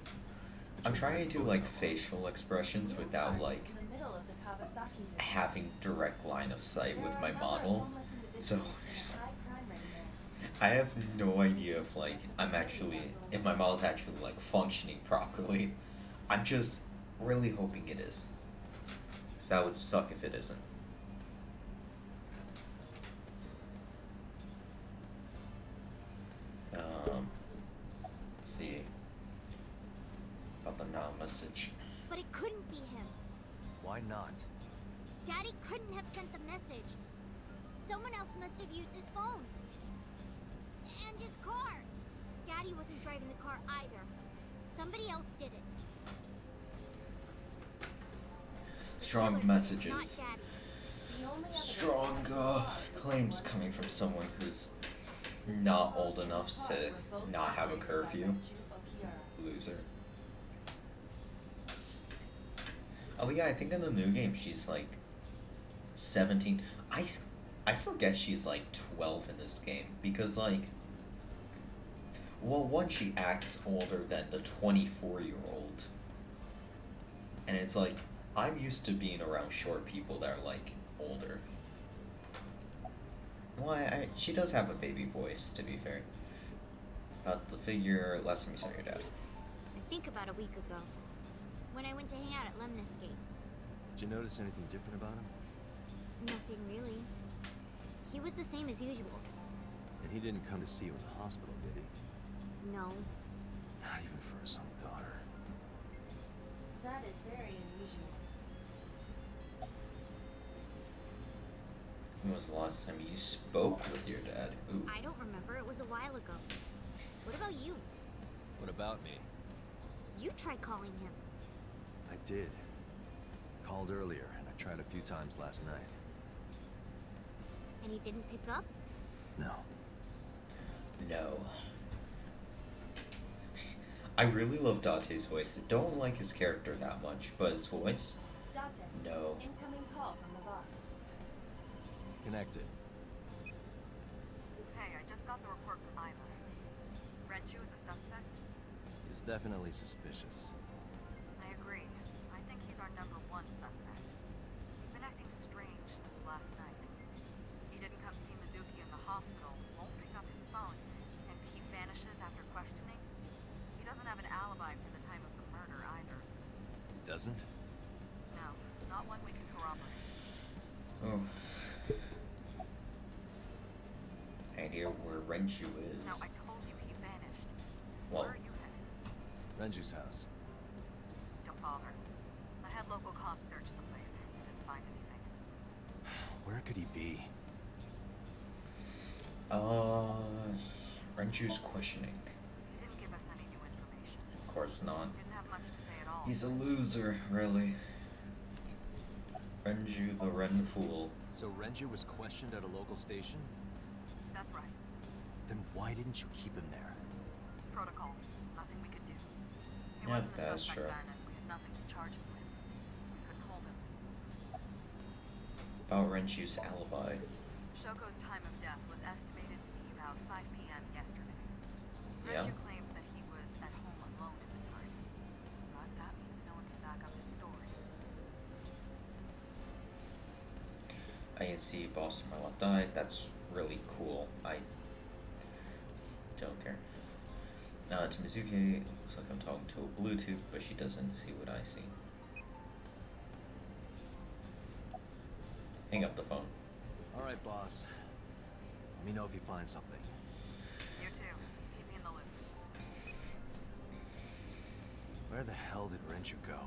A: I'm trying to do like facial expressions without
E: Bloom Park
A: like
E: is in the middle of the Kawasaki district.
A: having direct line of sight with
E: There
A: my
E: are a number of
A: model.
E: homeless
A: So
E: individuals in a high crime ring there.
A: I have no idea if like if my model's actually like functioning properly. I'm just really hoping it is. 'Cause that would suck if it isn't. Let's see. About the now message.
G: But it couldn't be him.
B: Why not?
G: Daddy couldn't have sent the message. Someone else must have used his phone. And his car. Daddy wasn't driving the car either. Somebody else did it.
A: Strong
G: Killer,
A: messages.
G: Not Daddy.
E: The only evidence
A: Strong
E: against Bloom
A: claims
E: was
A: coming from
E: the
A: someone who's
E: The
A: not
E: symbol
A: old
E: in the
A: enough
E: car
A: to
E: were both
A: not have a
E: operated by
A: curfew.
E: Renju Okiura.
A: Loser. Oh yeah, I think in the new game she's like 17. I forget she's like 12 in this game because like, well, one, she acts older than the 24-year-old, and it's like I'm used to being around short people that are like older. Well, she does have a baby voice, to be fair. About the figure, last time you saw your dad.
G: I think about a week ago. When I went to hang out at Lemniscape.
B: Did you notice anything different about him?
G: Nothing really. He was the same as usual.
B: And he didn't come to see you in the hospital, did he?
G: No.
B: Not even for his own daughter.
E: That is very unusual.
A: When was the last time you spoke with your dad? Ooh.
G: I don't remember. It was a while ago. What about you?
B: What about me?
G: You tried calling him.
B: I did. Called earlier, and I tried a few times last night.
G: And he didn't pick up?
B: No.
A: No. I really love Date's voice. I don't like his character that much, but his voice?
E: Date.
A: No.
E: Incoming call from the boss.
B: Connected.
C: Hey, I just got the report from Iva. Renju is a suspect?
B: He's definitely suspicious.
C: I agree. I think he's our number one suspect. He's been acting strange since last night. He didn't come see Mizuki in the hospital, won't pick up his phone, and he vanishes after questioning. He doesn't have an alibi for the time of the murder either.
B: He doesn't?
C: No, not one we can corroborate.
A: Oh. Idea where Renju is.
C: No, I told you he vanished.
A: Well,
C: Where are you headed?
B: Renju's house.
C: Don't bother. I had local cops search the place. Didn't find anything.
B: Where could he be?
A: Renju's questioning.
C: He didn't give us any new information.
A: Of course not.
C: Didn't have much to say at all.
A: He's a loser, really. Renju the Ren Fool.
B: So Renju was questioned at a local station?
C: That's right.
B: Then why didn't you keep him there?
C: Protocol. Nothing we could do. He
A: Yeah,
C: wasn't a
A: that's
C: suspect
A: true.
C: then, and we had
H: nothing to charge him with. We couldn't hold him.
A: About Renju's alibi.
H: Shoko's time of death was estimated to be about 5 p.m. yesterday.
A: Yeah.
H: Renju claims that he was at home alone at the time, but that means no one can back up his story.
A: I can see boss on my left eye. That's really cool. I don't care. To Mizuki, it looks like I'm talking to a Bluetooth, but she doesn't see what I see. Hang up the phone.
B: Alright, boss. Let me know if you find something.
H: You too. Keep me in the loop.
B: Where the hell did Renju go?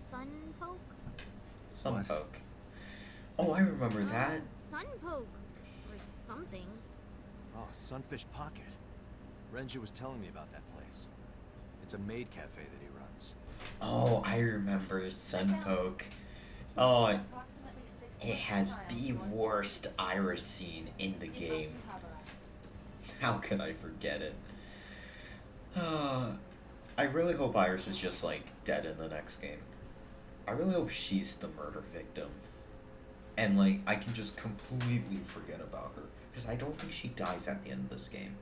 G: Sunpoke?
A: Sunpoke. Oh, I remember that.
G: Sunpoke. Or something.
B: Oh, Sunfish Pocket. Renju was telling me about that place. It's a maid cafe that he runs.
A: Oh, I remember Sunpoke. Oh,
E: Approximately 60
A: it has
E: miles
A: the
E: north of
A: worst
E: East.
A: iris scene in the game. How could I forget it? I really hope Iris is just like dead in the next game. I really hope she's the murder victim. And like I can just completely forget about her. Because I don't think she dies at the end of this game.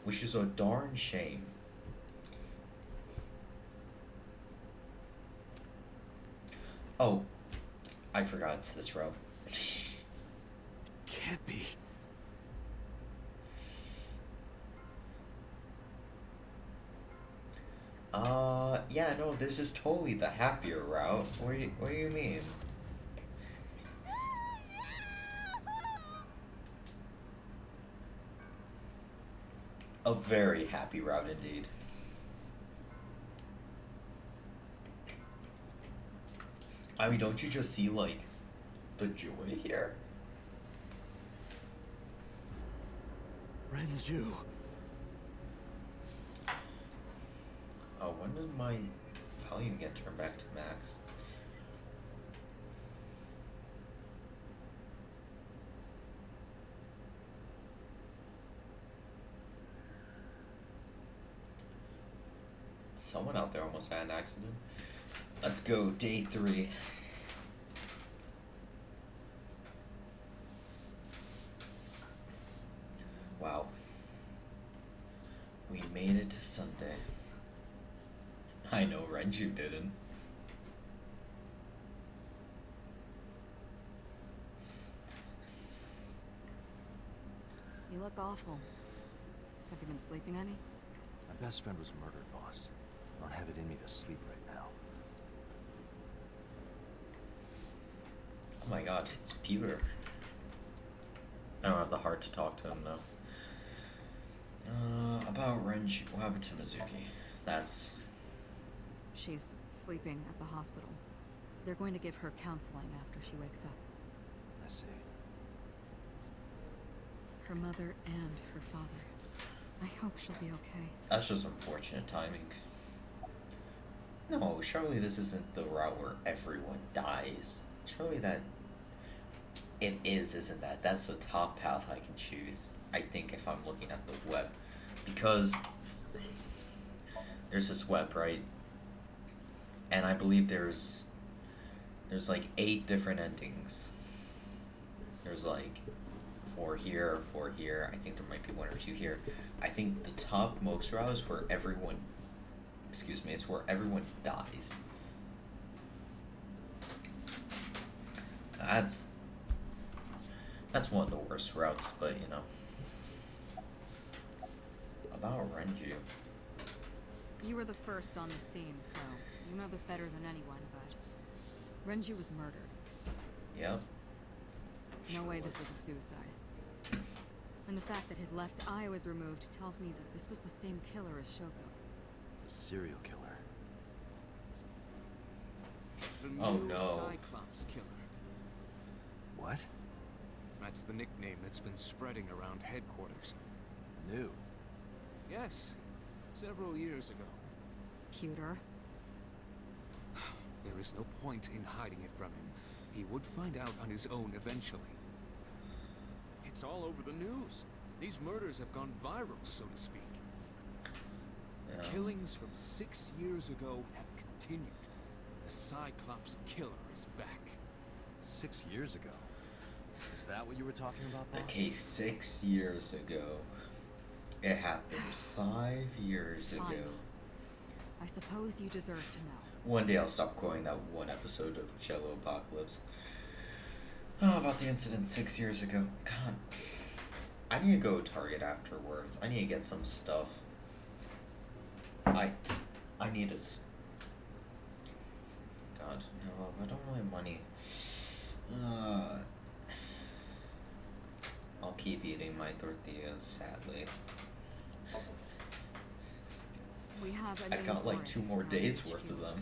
A: Which is a darn shame. Oh, I forgot it's this row.
B: Can't be.
A: Yeah, no, this is totally the happier route. What do you mean? A very happy route indeed. I mean, don't you just see, like, the joy here?
B: Renju.
A: Oh, when did my volume get turned back to max? Someone out there almost had an accident. Let's go, day 3. Wow. We made it to Sunday. I know Renju didn't.
C: You look awful. Have you been sleeping any?
B: My best friend was murdered, boss. I don't have it in me to sleep right now.
A: Oh my god, it's Peter. I don't have the heart to talk to him though. About Renju, what happened to Mizuki? That's...
C: She's sleeping at the hospital. They're going to give her counseling after she wakes up.
B: I see.
C: Her mother and her father. I hope she'll be okay.
A: That's just unfortunate timing. No, surely this isn't the route where everyone dies. Surely that... It is, isn't that? That's the top path I can choose. I think if I'm looking at the web. Because... There's this web, right? And I believe there's like 8 different endings. There's like 4 here, 4 here. I think there might be 1 or 2 here. I think the top most route is where everyone... Excuse me, it's where everyone dies. That's one of the worst routes, but you know. About Renju.
C: You were the first on the scene, so you know this better than anyone, but Renju was murdered.
A: Yep.
C: No
A: Sure
C: way
A: was.
C: this was a suicide. And the fact that his left eye was removed tells me that this was the same killer as Shoko.
B: A serial killer.
D: The
A: Oh,
D: new
A: no.
D: Cyclops killer.
B: What?
D: That's the nickname that's been spreading around headquarters.
B: New.
D: Yes, several years ago.
C: Pewter.
D: There is no point in hiding it from him. He would find out on his own eventually. It's all over the news. These murders have gone viral, so to speak.
A: Yeah.
D: Killings from 6 years ago have continued. The Cyclops killer is back.
B: 6 years ago? Is that what you were talking about, boss?
A: Okay, 6 years ago. It happened 5 years
C: Fine.
A: ago.
C: I suppose you deserve to know.
A: One day I'll stop quoting that one episode of Cello Apocalypse. Oh, about the incident 6 years ago. God. I need to go to Target afterwards. I need to get some stuff. I need to... God, no, I don't really have money. I'll keep eating my tortillas, sadly.
C: We have a
A: I've
C: new
A: got like
C: forest
A: 2 more
C: down
A: days
C: HQ.
A: worth of them.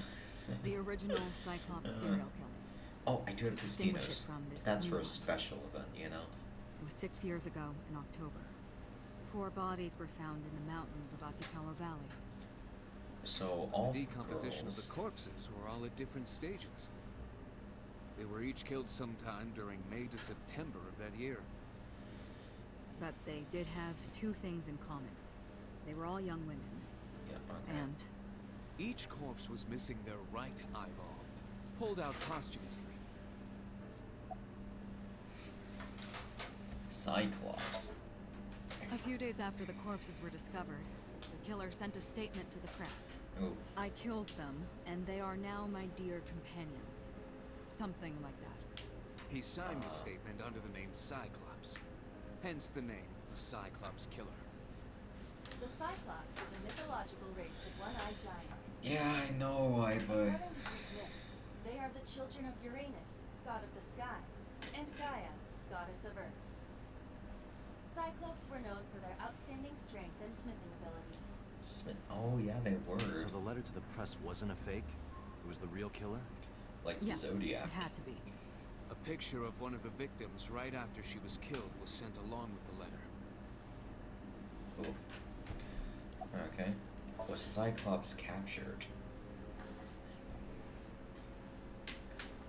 C: The original Cyclops serial killings.
A: Oh, I do have
C: To distinguish
A: Christina's.
C: it from this
A: That's
C: new
A: for a
C: one.
A: special event, you know?
C: It was 6 years ago in October. 4 bodies were found in the mountains of Archipelago Valley.
A: So all
D: The decomposition
A: girls...
D: of the corpses were all at different stages. They were each killed sometime during May to September of that year.
C: But they did have 2 things in common. They were all young women,
A: Yeah, okay.
C: and
D: Each corpse was missing their right eyeball, pulled out posthumously.
A: Cyclops.
C: a few days after the corpses were discovered, the killer sent a statement to the press.
A: Oh,
C: I killed them, and they are now my dear companions. Something like that.
D: He signed the statement under the name Cyclops, hence the name, the Cyclops Killer.
E: The Cyclops is a mythological race of one-eyed giants.
A: yeah, I know,
E: According to Greek myth, they are the children of Uranus, god of the sky, and Gaia, goddess of earth. Cyclops were known for their outstanding strength and smithing ability.
A: Oh, yeah, they were.
B: So the letter to the press wasn't a fake? It was the real killer?
A: Like
C: Yes,
A: Zodiac.
C: it had to be.
D: A picture of one of the victims right after she was killed was sent along with the letter.
A: Cool. Okay. Was Cyclops captured?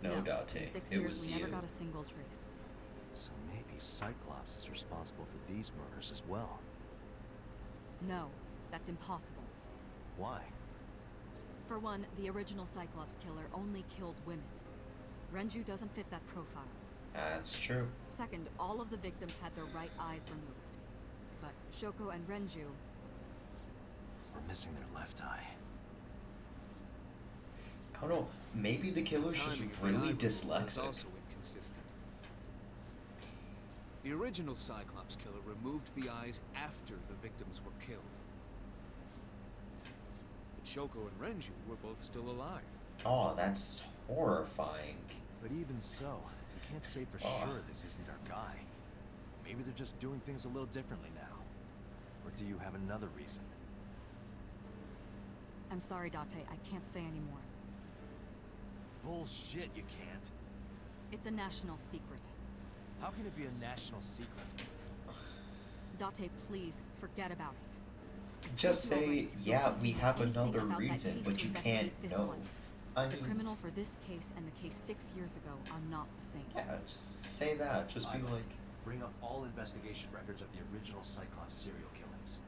A: No, Date.
C: In 6
A: It
C: years,
A: was
C: we
A: you.
C: never got a single trace.
B: So maybe Cyclops is responsible for these murders as well.
C: No, that's impossible.
B: Why?
C: For one, the original Cyclops killer only killed women. Renju doesn't fit that profile.
A: That's true.
C: Second, all of the victims had their right eyes removed. But Shoko and Renju,
B: We're missing their left eye.
A: I don't know. Maybe the killer's just
D: Timing of the
A: really
D: eye removal was
A: dyslexic.
D: also inconsistent. The original Cyclops Killer removed the eyes after the victims were killed. But Shoko and Renju were both still alive.
A: Oh, that's horrifying.
B: But even so, we can't say for
A: Oh.
B: sure this isn't our guy. Maybe they're just doing things a little differently now. Or do you have another reason?
C: I'm sorry, Date, I can't say anymore.
B: Bullshit, you can't.
C: It's a national secret.
B: How can it be a national secret?
C: Date, please, forget about it. I told
A: Just
C: you
A: say,
C: already,
A: yeah,
C: don't
A: we
C: do
A: have
C: anything
A: another
C: about that
A: reason,
C: case
A: but
C: to
A: you can't
C: investigate this
A: know.
C: one.
A: I
C: The
A: mean,
C: criminal for this case and the case 6 years ago are not the same.
A: yeah, just say that. Just be like,
B: Bring up all investigation records of the original Cyclops serial killings.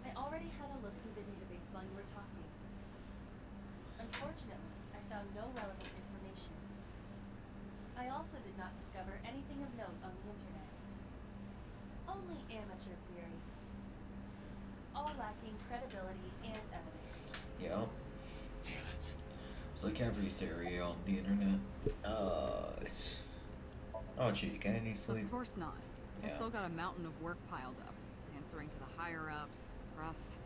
E: I already had a look through the database while you were talking. Unfortunately, I found no relevant information. I also did not discover anything of note on the internet. Only amateur queries. All lacking credibility and evidence.
A: yeah.
B: Damn it.
A: It's like every theory on the internet. Oh, gee, you get any sleep?
C: Of course not. I
A: Yeah.
C: still got a mountain of work piled up, answering to the higher-ups, the press.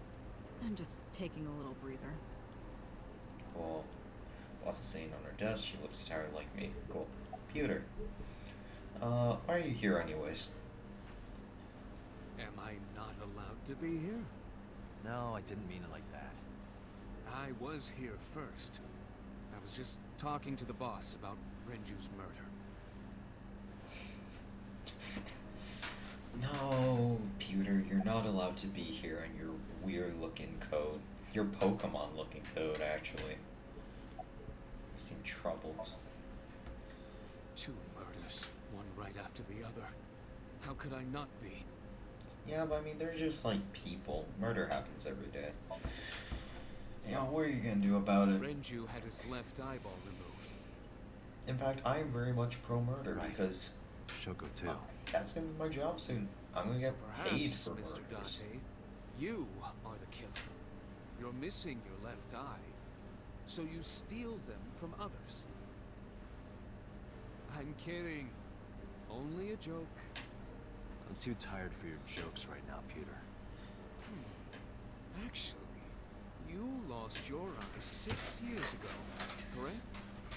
C: I'm just taking a little breather.
A: Cool. Boss is sitting on her desk. She looks tired like me. Cool. Pewter. Why are you here anyways?
D: Am I not allowed to be here?
B: No, I didn't mean it like that.
D: I was here first. I was just talking to the boss about Renju's murder.
A: No, Pewter, you're not allowed to be here in your weird-looking coat. Your Pokemon-looking coat, actually. You seem troubled.
D: 2 murders, one right after the other. How could I not be?
A: Yeah, but I mean, they're just like people. Murder happens every day. You know, what are you gonna do about it?
D: Renju had his left eyeball removed.
A: In fact, I am very much pro-murder
B: Right.
A: because
B: Shoko too.
A: that's gonna be my job soon. I'm gonna
D: So
A: get paid
D: perhaps,
A: for
D: Mr.
A: murders.
D: Date, you are the killer. You're missing your left eye, so you steal them from others. I'm kidding. Only a joke.
B: I'm too tired for your jokes right now, Peter.
D: Actually, you lost your eye 6 years ago, correct?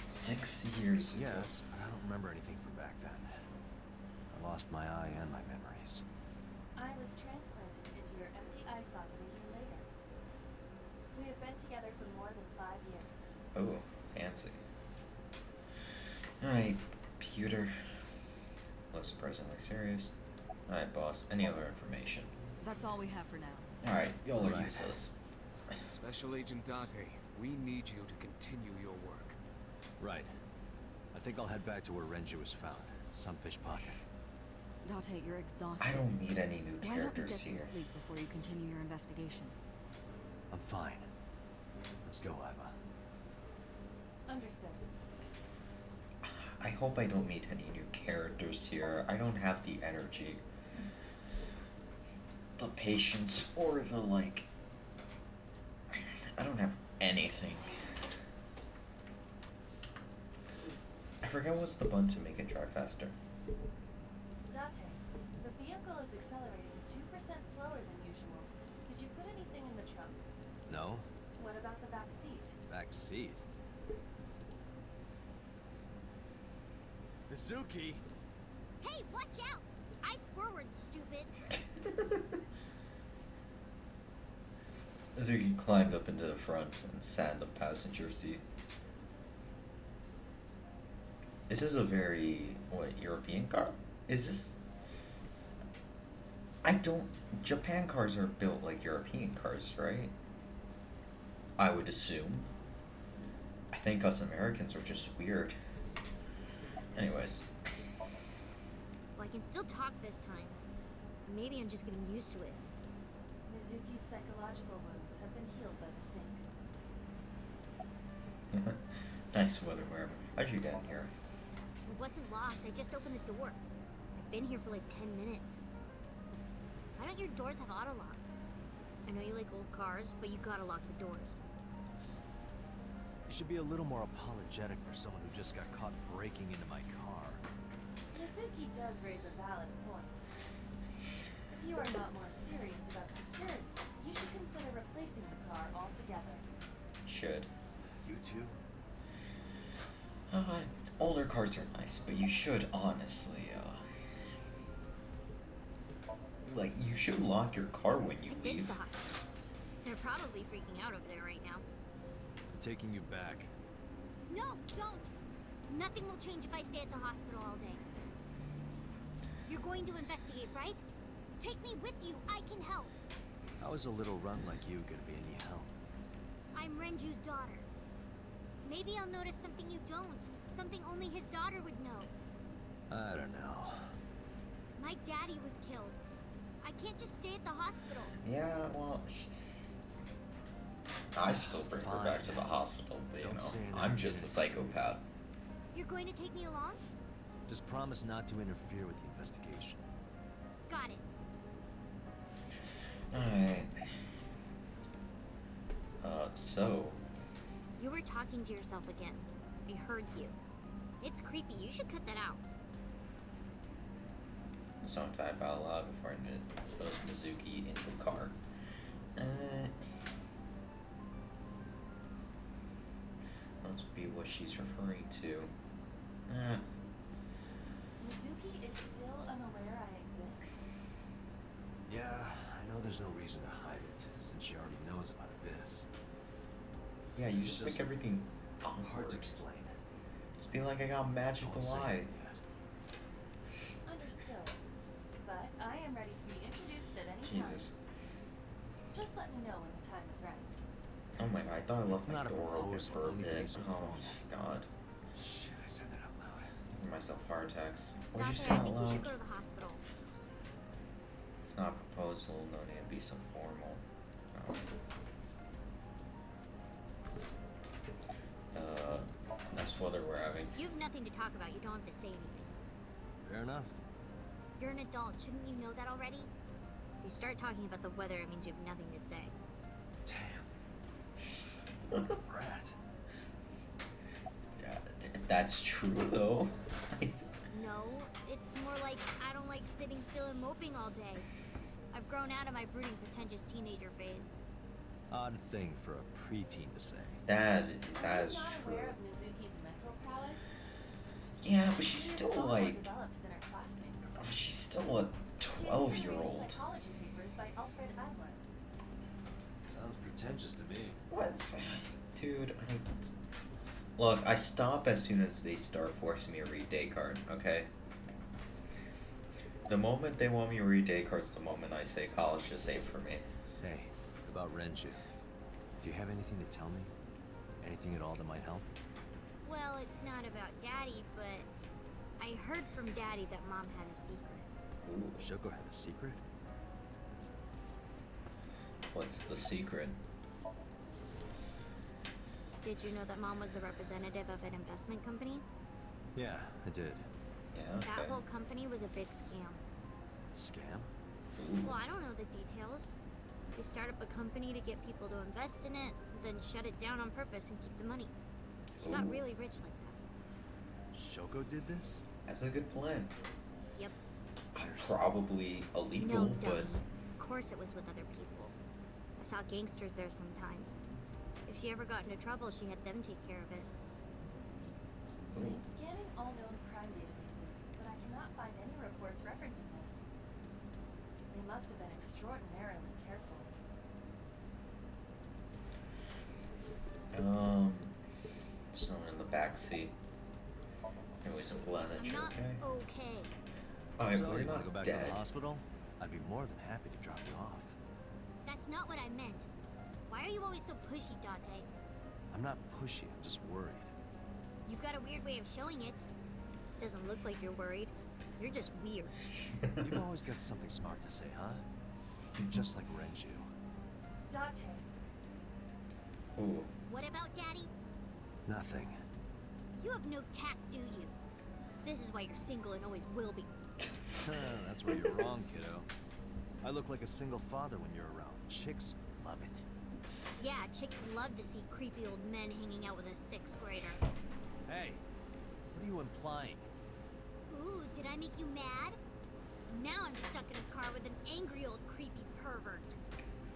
A: 6 years ago.
B: Yes, but I don't remember anything from back then. I lost my eye and my memories.
E: I was transplanted into your empty eye socket a year later. We have been together for more than 5 years.
A: Oh, fancy. Alright, Peter. Looks surprisingly serious. Alright, boss. Any other information?
C: That's all we have for now.
A: Alright, y'all are
B: Right.
A: useless.
D: Special Agent Date, we need you to continue your work.
B: Right. I think I'll head back to where Renju was found. Sunfish Pocket.
C: Date, you're exhausted.
A: I don't meet any new
C: Why don't you get
A: characters
C: some
A: here.
C: sleep before you continue your investigation?
B: I'm fine. Let's go, Iva.
E: Understood.
A: I hope I don't meet any new characters here. I don't have the energy, the patience, or the like. I don't have anything. I forget what's the button to make it drive faster.
E: Date, the vehicle is accelerating 2% slower than usual. Did you put anything in the trunk?
B: No?
E: What about the back seat?
B: Back seat. Mizuki!
G: Hey, watch out! Eyes forward, stupid.
A: Azuki climbed up into the front and sat in the passenger seat. This is a very, European car? Is this... Japan cars are built like European cars, right? I would assume. I think us Americans are just weird. Anyways.
G: Well, I can still talk this time. Maybe I'm just getting used to it.
E: Mizuki's psychological wounds have been healed by the sink.
A: Nice weather, wherever. How'd you get in here?
G: It wasn't locked. I just opened the door. I've been here for like 10 minutes. Why don't your doors have auto locks? I know you like old cars, but you gotta lock the doors.
B: You should be a little more apologetic for someone who just got caught breaking into my car.
E: Mizuki does raise a valid point. If you are not more serious about security, you should consider replacing the car altogether.
A: Should.
B: You too?
A: Older cars are nice, but you should honestly, like, you should lock your car when you
G: I ditched
A: leave.
G: the hospital. They're probably freaking out over there right now.
B: I'm taking you back.
G: No, don't! Nothing will change if I stay at the hospital all day. You're going to investigate, right? Take me with you. I can help.
B: How is a little runt like you gonna be any help?
G: I'm Renju's daughter. Maybe I'll notice something you don't. Something only his daughter would know.
B: I don't know.
G: My daddy was killed. I can't just stay at the hospital.
A: Yeah, well, I'd still bring her back to the hospital, but
B: Don't say anything
A: I'm just a psychopath.
G: You're going to take me along?
B: Just promise not to interfere with the investigation.
G: Got it.
A: Alright. So,
G: You were talking to yourself again. I heard you. It's creepy. You should cut that out.
A: so I'm type out loud before I put Mizuki into the car. Must be what she's referring to.
E: Mizuki is still unaware I exist.
B: Yeah, I know there's no reason to hide it, since she already knows about Abyss.
A: Yeah, you
B: It's
A: just
B: just
A: make everything
B: Hard
A: awkward.
B: to explain.
A: Just be like, I got a magical
B: Don't say
A: eye.
B: anything yet.
E: Understood. But I am ready to be introduced at any time.
A: Jesus.
E: Just let me know when the time is right.
A: Oh my god, I thought I left
B: I'm
A: my
B: not
A: door open
B: opposed,
A: for a
B: only to be
A: bit.
B: so
A: Oh
B: formal.
A: god.
B: Shit, I said that out loud.
A: Giving myself heart attacks. What'd you
G: Doctor,
A: say
G: I
A: out
G: think you should
A: loud?
G: go to the hospital.
A: It's not a proposal, no need to be so formal. Nice weather we're having.
G: If you have nothing to talk about, you don't have to say anything.
B: Fair enough.
G: You're an adult, shouldn't you know that already? If you start talking about the weather, it means you have nothing to say.
B: Damn. Brat.
A: Yeah, that's true though.
G: No, it's more like I don't like sitting still and moping all day. I've grown out of my brooding, pretentious teenager phase.
B: Odd thing for a preteen to say.
A: That
E: Are
A: is
E: you not
A: true.
E: aware of Mizuki's mental prowess?
A: Yeah, but she's
E: She is
A: still
E: far more
A: like,
E: developed than her classmates.
A: she's still a
E: She's been
A: 12-year-old.
E: reading psychology papers by Alfred Adler.
B: Sounds pretentious to me.
A: What's dude? Look, I stop as soon as they start forcing me to read Descartes. Okay. The moment they want me to read Descartes, the moment I say college is safe for me.
B: Hey, about Renju. Do you have anything to tell me? Anything at all that might help?
G: Well, it's not about Daddy, but I heard from Daddy that Mom had a secret.
A: Ooh,
B: Shoko had a secret?
A: what's the secret?
G: Did you know that Mom was the representative of an investment company?
B: Yeah, I did.
A: Yeah,
G: That
A: okay.
G: whole company was a big scam.
B: Scam?
A: Ooh.
G: Well, I don't know the details. They start up a company to get people to invest in it, then shut it down on purpose and keep the money. She got
A: Ooh.
G: really rich like that.
B: Shoko did this?
A: That's a good plan.
G: Yep.
A: Probably illegal,
G: No,
A: but
G: dummy. Of course it was with other people. I saw gangsters there sometimes. If she ever got into trouble, she had them take care of it.
A: ooh.
E: I'm scanning all known crime databases, but I cannot find any reports referencing this. They must have been extraordinarily careful.
A: Someone in the back seat. Anyways, I'm glad that
G: I'm
A: you're
G: not
A: okay.
G: okay.
A: Alright,
B: So,
A: well, you're
B: you wanna
A: not
B: go back
A: dead.
B: to the hospital? I'd be more than happy to drop you off.
G: That's not what I meant. Why are you always so pushy, Date?
B: I'm not pushy, I'm just worried.
G: You've got a weird way of showing it. Doesn't look like you're worried. You're just weird.
B: You've always got something smart to say, huh? You're just like Renju.
E: Date,
A: Ooh.
G: What about Daddy?
B: Nothing.
G: You have no tact, do you? This is why you're single and always will be.
B: That's where you're wrong, kiddo. I look like a single father when you're around. Chicks love it.
G: Yeah, chicks love to see creepy old men hanging out with a sixth grader.
B: Hey, what are you implying?
G: Ooh, did I make you mad? Now I'm stuck in a car with an angry old creepy pervert.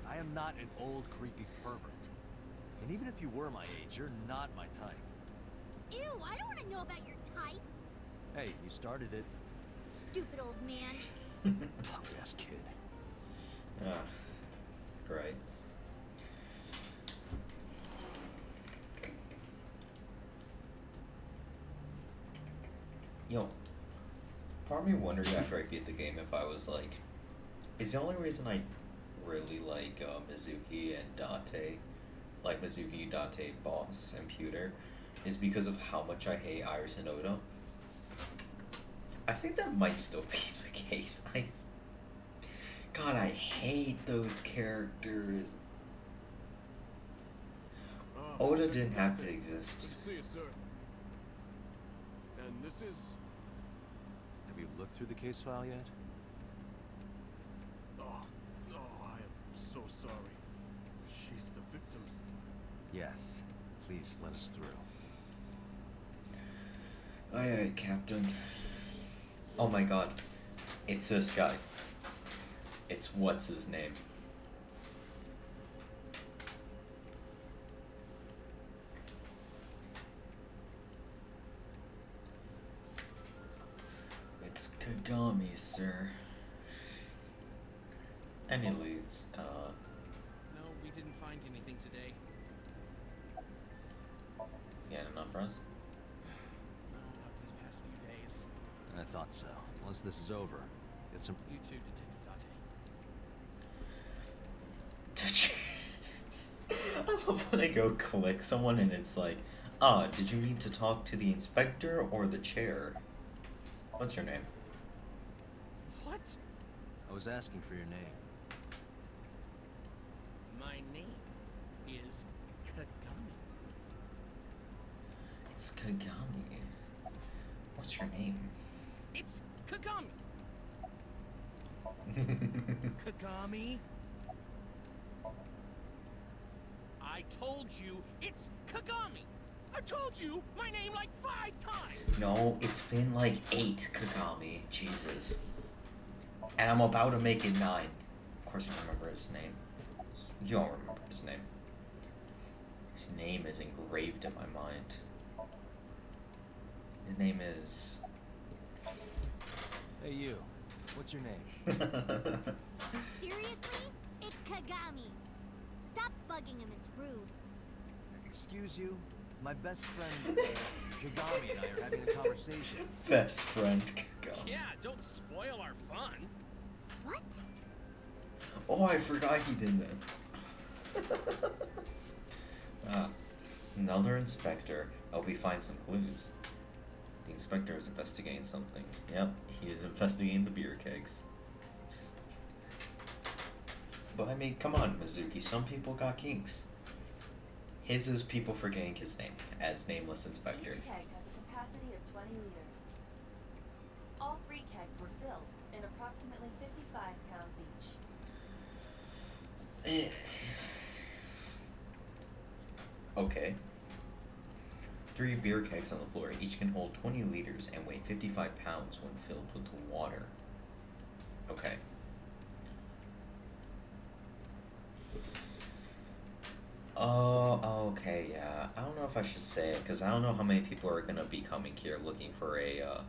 B: I am not an old, creepy pervert. And even if you were my age, you're not my type.
G: Ew, I don't want to know about your type.
B: Hey, you started it.
G: Stupid old man.
B: Punk-ass kid.
A: Ah, right. Yo, part of me wondered after I beat the game if I was like, is the only reason I really like Mizuki and Date, like Mizuki, Date, Boss, and Pewter, is because of how much I hate Iris and Oda. I think that might still be the case. God, I hate those characters. Oda didn't have to exist.
I: Good to see you, sir. And this is...
B: Have you looked through the case file yet?
I: Oh, I am so sorry. She's the victim's...
B: Yes. Please let us through.
A: Aye, aye, Captain. Oh my god. It's this guy. It's what's his name? It's Kagami, sir. Anyways,
J: No, we didn't find anything today.
A: you had enough for us?
J: No, not these past few days.
B: I thought so. Once this is over, get some...
J: You too, Detective Date.
A: I love when I go click someone and it's like, ah, did you need to talk to the inspector or the chair? What's your name?
J: What?
B: I was asking for your name.
J: My name is Kagami.
A: It's Kagami. What's your name?
J: It's Kagami. Kagami. I told you it's Kagami. I told you my name like 5 times.
A: No, it's been like 8, Kagami. Jesus. And I'm about to make it 9. Of course I remember his name. You don't remember his name. His name is engraved in my mind. His name is...
B: Hey you, what's your name?
G: Seriously? It's Kagami. Stop bugging him, it's rude.
B: Excuse you? My best friend, Kagami, and I are having a conversation.
A: Best friend Kagami.
J: Yeah, don't spoil our fun.
G: What?
A: Oh, I forgot he did that. Another inspector. I hope we find some clues. The inspector is investigating something. Yep, he is investigating the beer kegs. But I mean, come on, Mizuki. Some people got kinks. His is people forgetting his name as nameless inspector.
E: Each keg has a capacity of 20 liters. All 3 kegs were filled in approximately 55 pounds each.
A: Okay. 3 beer kegs on the floor. Each can hold 20 liters and weigh 55 pounds when filled with water. Okay. Oh, okay, yeah. I don't know if I should say it, because I don't know how many people are going to be coming here looking for a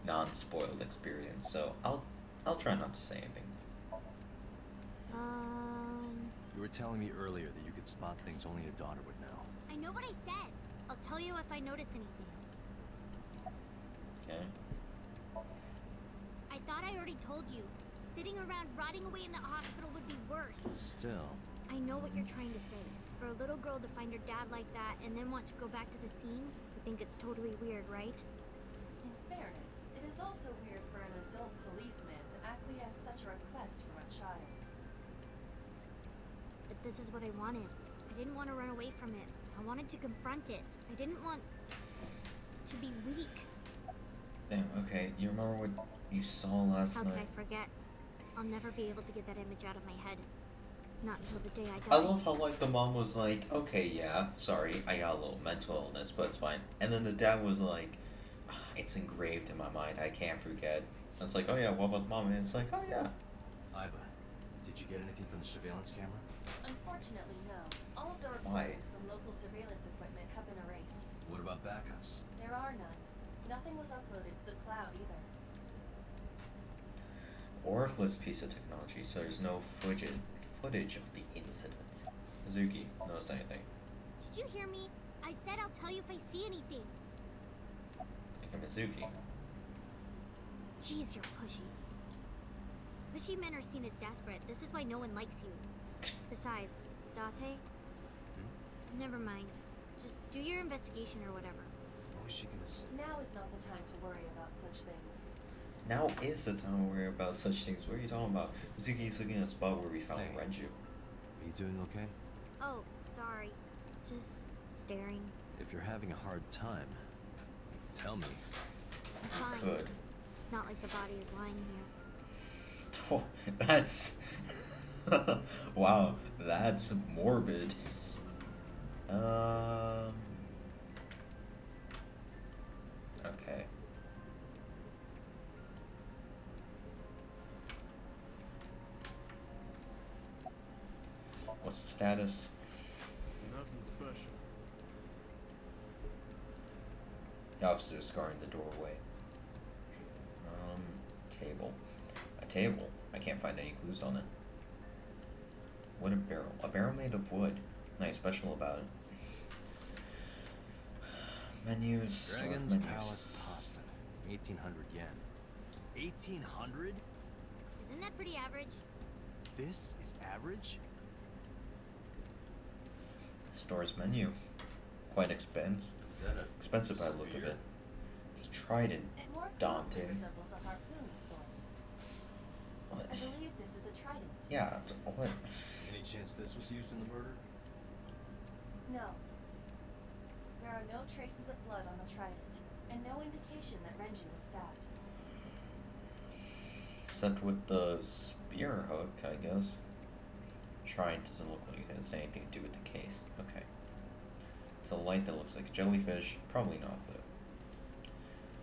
A: non-spoiled experience, so I'll try not to say anything.
B: You were telling me earlier that you could spot things only a daughter would know.
G: I know what I said. I'll tell you if I notice anything.
A: Okay.
G: I thought I already told you. Sitting around rotting away in the hospital would be worse.
B: Still.
G: I know what you're trying to say. For a little girl to find her dad like that and then want to go back to the scene, you think it's totally weird, right?
E: In fairness, it is also weird for an adult policeman to acquiesce such a request from a child.
G: But this is what I wanted. I didn't want to run away from it. I wanted to confront it. I didn't want to be weak.
A: Damn, okay. You remember what you saw last
G: How
A: night?
G: could I forget? I'll never be able to get that image out of my head. Not until the day I
A: I
G: die.
A: love how, like, the mom was like, okay, yeah, sorry, I got a little mental illness, but it's fine. And then the dad was like, it's engraved in my mind, I can't forget. And it's like, oh yeah, what about the mom? And it's like, oh yeah.
B: Iba, did you get anything from the surveillance camera?
E: Unfortunately, no. All of the
A: Why?
E: recordings from local surveillance equipment have been erased.
B: What about backups?
E: There are none. Nothing was uploaded to the cloud either.
A: Worthless piece of technology, so there's no footage of the incident. Mizuki, notice anything?
G: Did you hear me? I said I'll tell you if I see anything.
A: Like a Mizuki.
G: Jeez, you're pushy. Pushy men are seen as desperate. This is why no one likes you. Besides, Date? Never mind. Just do your investigation or whatever.
B: What was she gonna say?
E: Now is not the time to worry about such things.
A: Now is the time to worry about such things. What are you talking about? Mizuki's looking at a spot where we found
B: Hey.
A: Renju.
B: Are you doing okay?
G: Oh, sorry. Just staring.
B: If you're having a hard time, tell me.
G: Fine.
A: Good.
G: It's not like the body is lying here.
A: Oh, that's... wow, that's morbid. Okay. What's the status?
I: Nothing special.
A: The officer's guarding the doorway. Table. A table? I can't find any clues on it. Wooden barrel. A barrel made of wood. Nothing special about it. Menus. Store
B: Dragon's
A: menus.
B: Palace pasta. 1800 yen. 1800?
G: Isn't that pretty average?
B: This is average?
A: Store's menu. Quite expensive.
B: Is that a
A: Expensive by the look of
B: spear?
A: it. It's a trident.
E: It more
A: Daunting.
E: closely resembles a harpoon of sorts. I believe this is a trident.
A: Yeah, what?
B: Any chance this was used in the murder?
E: No. There are no traces of blood on the trident, and no indication that Renji was stabbed.
A: Except with the spear hook, I guess. Shrine doesn't look like it has anything to do with the case. Okay. It's a light that looks like a jellyfish. Probably not, though.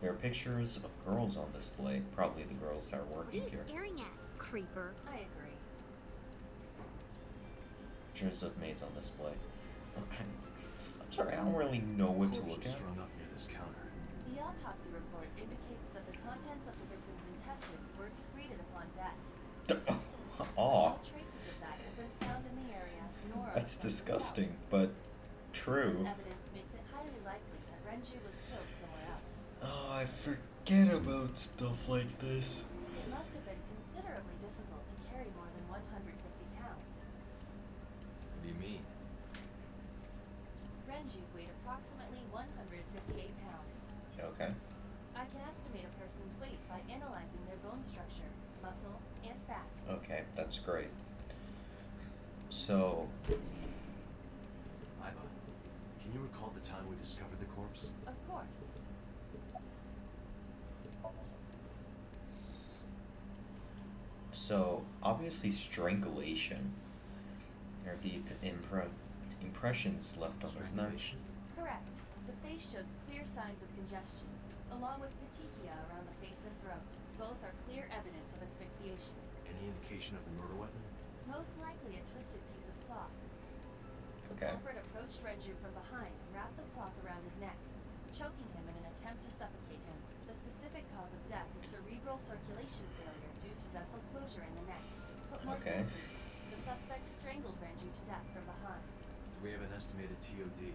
A: There are pictures of girls on display. Probably the girls that are
G: What are
A: working
G: you
A: here.
G: staring at, creeper?
E: I agree.
A: Pictures of maids on display. I'm sorry, I don't really know what to
B: Corpse
A: look
B: was
A: at.
B: strung up near this counter.
E: The autopsy report indicates that the contents of the victim's intestines were excreted upon death.
A: Aw,
E: No traces of that have been found in the area, nor on
A: that's
E: the site
A: disgusting,
E: itself.
A: but
E: This
A: true.
E: evidence makes it highly likely that Renji was killed somewhere else.
A: Oh, I forget about stuff like this.
E: It must have been considerably difficult to carry more than 150 pounds.
B: What do you mean?
E: Renji weighed approximately 158 pounds.
A: Okay.
E: I can estimate a person's weight by analyzing their bone structure, muscle, and fat.
A: Okay, that's great. So,
B: Iva, can you recall the time we discovered the corpse?
E: Of course.
A: obviously strangulation. There are deep impressions left on his neck.
B: Strangulation?
E: Correct. The face shows clear signs of congestion, along with petechia around the face and throat. Both are clear evidence of asphyxiation.
B: Any indication of the murder weapon?
E: Most likely a twisted piece of cloth. The
A: Okay.
E: culprit approached Renju from behind and wrapped the cloth around his neck, choking him in an attempt to suffocate him. The specific cause of death is cerebral circulation failure due to vessel closure in the neck. Put more
A: Okay.
E: simply, the suspect strangled Renju to death from behind.
B: Do we have an estimated TOD?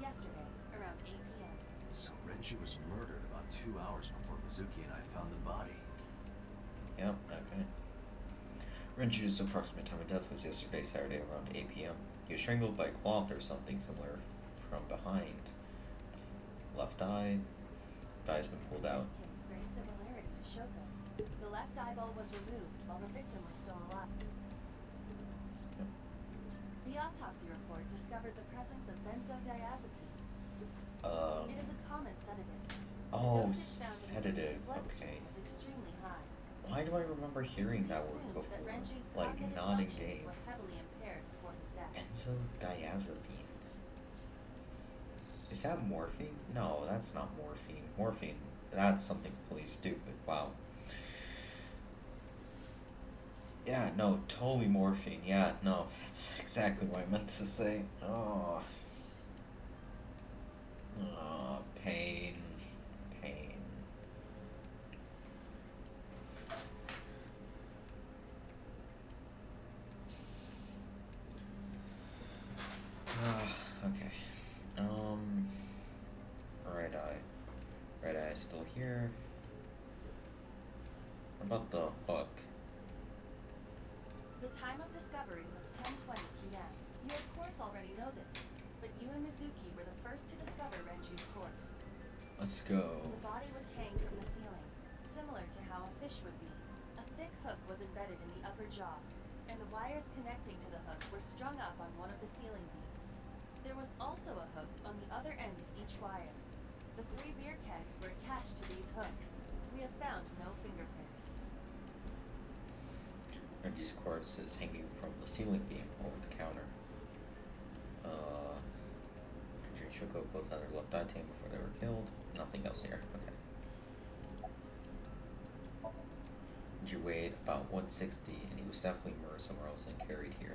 E: Yesterday, around 8 p.m.
B: So Renji was murdered about 2 hours before Mizuki and I found the body.
A: Yep, okay. Renju's approximate time of death was yesterday, Saturday, around 8 p.m. He was strangled by cloth or something similar from behind. The left eye has been pulled out.
E: In this case bears similarity to Shoko's. The left eyeball was removed while the victim was still alive.
A: Yep.
E: The autopsy report discovered the presence of benzodiazepine. It is a common sedative.
A: Oh,
E: The dosage found in the
A: sedative,
E: victim's bloodstream
A: okay.
E: was extremely high.
A: Why do I remember hearing that
E: We
A: word
E: assumed
A: before?
E: that Renju's
A: Like,
E: cognitive
A: not in
E: functions
A: game.
E: were heavily impaired before his death.
A: Benzodiazepine. Is that morphine? No, that's not morphine. Morphine, that's something completely stupid. Wow. Yeah, no, totally morphine. Yeah, no, that's exactly what I meant to say. Oh. Oh, pain. Pain. Okay. Right eye. Right eye is still here. What about the hook?
E: The time of discovery was 10:20 p.m. You of course already know this, but you and Mizuki were the first to discover Renju's corpse.
A: Let's go.
E: The body was hanged from the ceiling, similar to how a fish would be. A thick hook was embedded in the upper jaw, and the wires connecting to the hook were strung up on one of the ceiling beams. There was also a hook on the other end of each wire. The 3 beer kegs were attached to these hooks. We have found no fingerprints.
A: Renji's corpse is hanging from the ceiling beam over the counter. Renji and Shoko both had their left eye tamed before they were killed. Nothing else here. Okay. Renji weighed about 160, and he was definitely murdered somewhere else and carried here.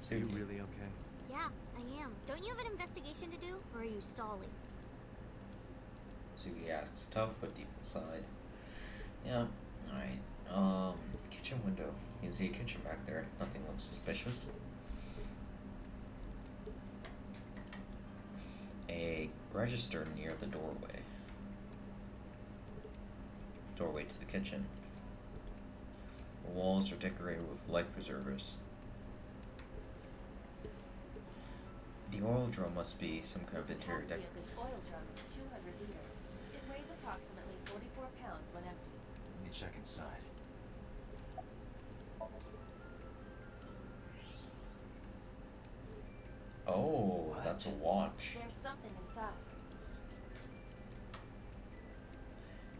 B: Are you really okay?
G: Yeah, I am. Don't you have an investigation to do, or are you stalling?
A: Sugi asks, tough but deep inside. Yeah, alright. Kitchen window. You can see a kitchen back there. Nothing looks suspicious. A register near the doorway. Doorway to the kitchen. The walls are decorated with life preservers. The oil drum must be some kind of
E: The
A: interior
E: capacity
A: decoration.
E: of this oil drum is 200 liters. It weighs approximately 44 pounds when empty.
B: Let me check inside.
A: Oh,
B: What?
A: that's a watch.
E: There's something inside.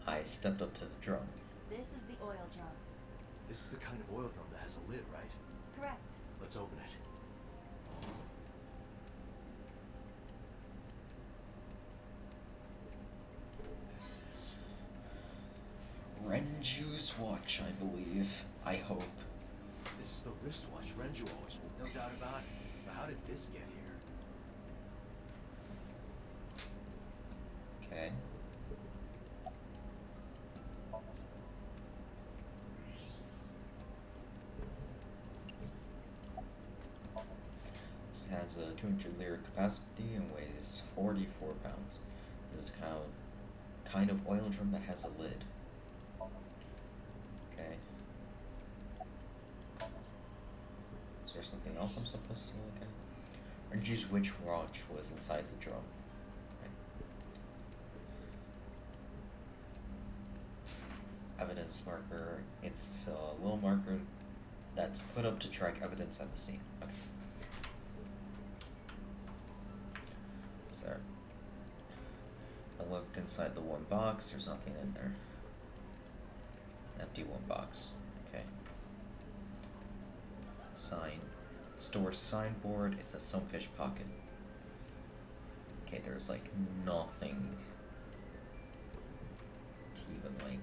A: I stepped up to the drum.
E: This is the oil drum.
B: This is the kind of oil drum that has a lid, right?
E: Correct.
B: Let's open it. This is...
A: Renju's watch, I believe. I hope.
B: This is the wristwatch Renju always wore. No doubt about it. But how did this get here?
A: Okay. This has a 200 liter capacity and weighs 44 pounds. This is kind of oil drum that has a lid. Okay. Is there something else I'm supposed to look at? Renju's which watch was inside the drum? Evidence marker. It's a little marker that's put up to track evidence at the scene. Okay. So I looked inside the one box. There's nothing in there. Empty one box. Okay. Sign. Store signboard. It's a sunfish pocket. Okay, there's like nothing to even like.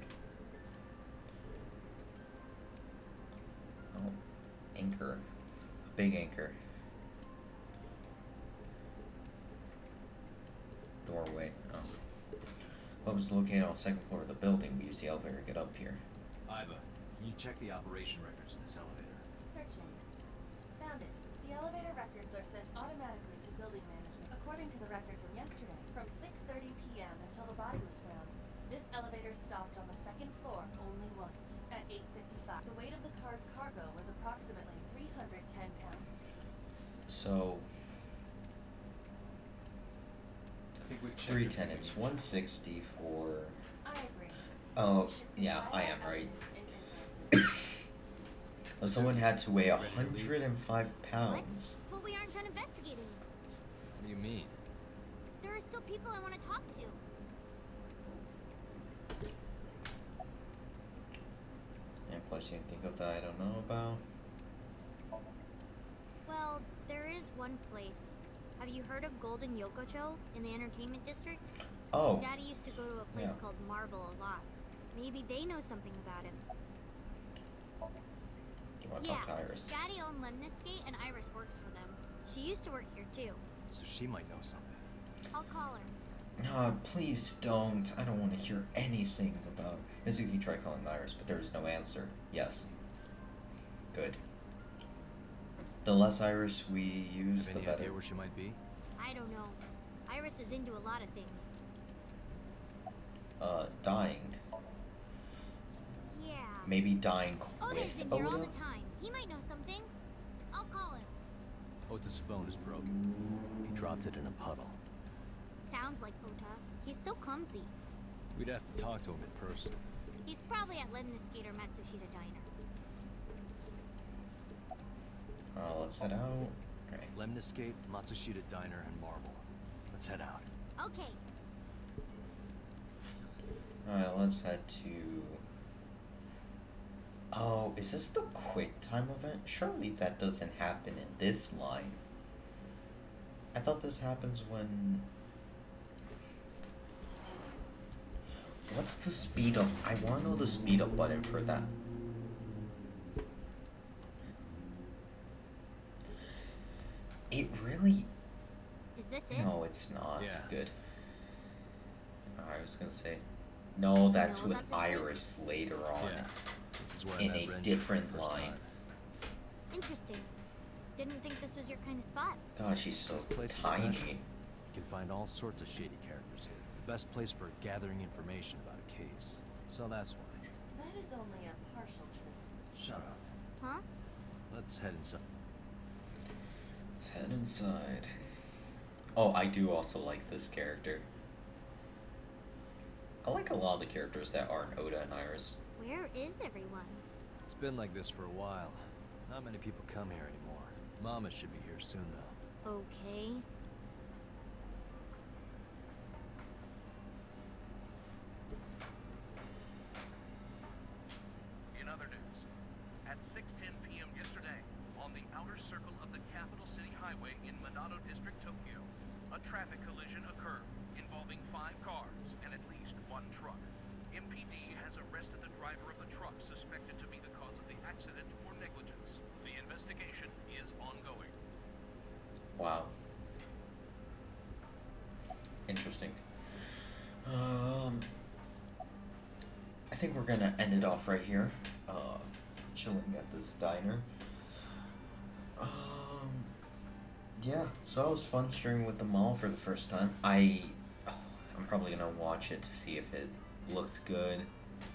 A: Oh, anchor. A big anchor. Doorway. Oh. Club is located on the second floor of the building. We use the elevator to get up here.
B: Iva, can you check the operation records of this elevator?
E: Searching. Found it. The elevator records are sent automatically to building management. According to the record from yesterday, from 6:30 p.m. until the body was found, this elevator stopped on the second floor only once, at 8:55. The weight of the car's cargo was approximately 310 pounds.
A: So,
B: I think we've checked
A: 310.
B: everything
A: It's
B: we need to.
A: 160 for.
E: I agree.
A: Oh,
E: We should
A: yeah,
E: compile
A: I am
E: our
A: right.
E: evidence in inferences.
A: Well, someone had to weigh
B: Ready to leave?
A: 105 pounds.
G: What? But we aren't done investigating.
B: What do you mean?
G: There are still people I want to talk to.
A: And plus, you can think of that I don't know about.
G: Well, there is one place. Have you heard of Golden Yokocho in the entertainment district?
A: Oh,
G: Daddy used to go to a place
A: Yeah.
G: called Marble a lot. Maybe they know something about him.
A: you want to
G: Yeah,
A: talk to Iris?
G: Daddy owned Lemniscate and Iris works for them. She used to work here too.
B: So she might know something.
G: I'll call her.
A: No, please don't. I don't want to hear anything about. Mizuki tried calling Iris, but there is no answer. Yes. Good. The less Iris we use,
B: Have
A: the
B: any
A: better.
B: idea where she might be?
G: I don't know. Iris is into a lot of things.
A: Dying.
G: Yeah.
A: Maybe dying
G: Oda's
A: with
G: in here all
A: Oda?
G: the time. He might know something. I'll call him.
B: Ota's phone is broken. He dropped it in a puddle.
G: Sounds like Ota. He's so clumsy.
B: We'd have to talk to him in person.
G: He's probably at Lemniscate or Matsushita Diner.
A: Let's head out. Alright.
B: Lemniscate, Matsushita Diner, and Marble. Let's head out.
G: Okay.
A: Alright, let's head to. Oh, is this the quick time event? Surely that doesn't happen in this line. I thought this happens when. What's the speed up? I want to know the speed up button for that. It really.
G: Is this it?
A: No, it's not.
B: Yeah.
A: Good. I was gonna say. No, that's
G: know
A: with
G: about this place?
A: Iris later on.
B: Yeah. This is where
A: In
B: I met
A: a
B: Renju
A: different
B: for the first
A: line.
B: time.
G: Interesting. Didn't think this was your kind of spot.
A: God, she's so
B: This place is
A: tiny.
B: special. You can find all sorts of shady characters here. It's the best place for gathering information about a case. So that's why.
E: That is only a partial truth.
B: Shut up.
G: Huh?
B: Let's head inside.
A: Let's head inside. Oh, I do also like this character. I like a lot of the characters that aren't Oda and Iris.
G: Where is everyone?
B: It's been like this for a while. Not many people come here anymore. Mama should be here soon, though.
G: Okay.
J: In other news, at 6:10 p.m. yesterday, on the outer circle of the Capital City Highway in Minato District, Tokyo, a traffic collision occurred involving 5 cars and at least 1 truck. MPD has arrested the driver of the truck suspected to be the cause of the accident for negligence. The investigation is ongoing.
A: Wow. Interesting. I think we're gonna end it off right here. Chilling at this diner. Yeah, so it was fun streaming with the mall for the first time. I'm probably gonna watch it to see if it looked good.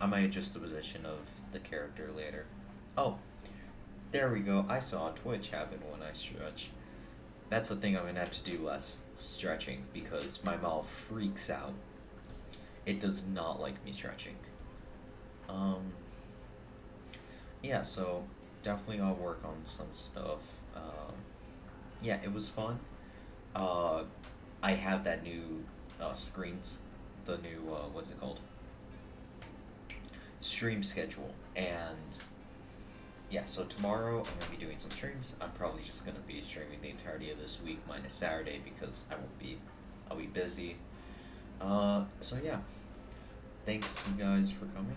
A: I might adjust the position of the character later. Oh, there we go. I saw a twitch happen when I stretch. That's the thing I'm gonna have to do less stretching because my mouth freaks out. It does not like me stretching. Yeah, so definitely I'll work on some stuff. Yeah, it was fun. Uh, I have that new screens, the new what's it called? Stream schedule, and yeah, so tomorrow I'm gonna be doing some streams. I'm probably just gonna be streaming the entirety of this week minus Saturday because I'll be busy. So yeah, thanks you guys for coming.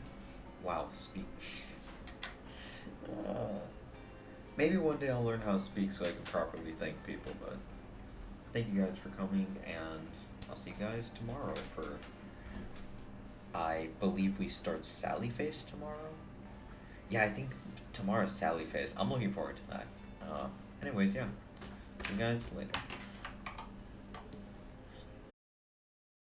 A: Wow, speak. Maybe one day I'll learn how to speak so I can properly thank people, but thank you guys for coming, and I'll see you guys tomorrow for, I believe we start Sally Face tomorrow? Yeah, I think tomorrow's Sally Face. I'm looking forward to that. Anyways, yeah. See you guys later.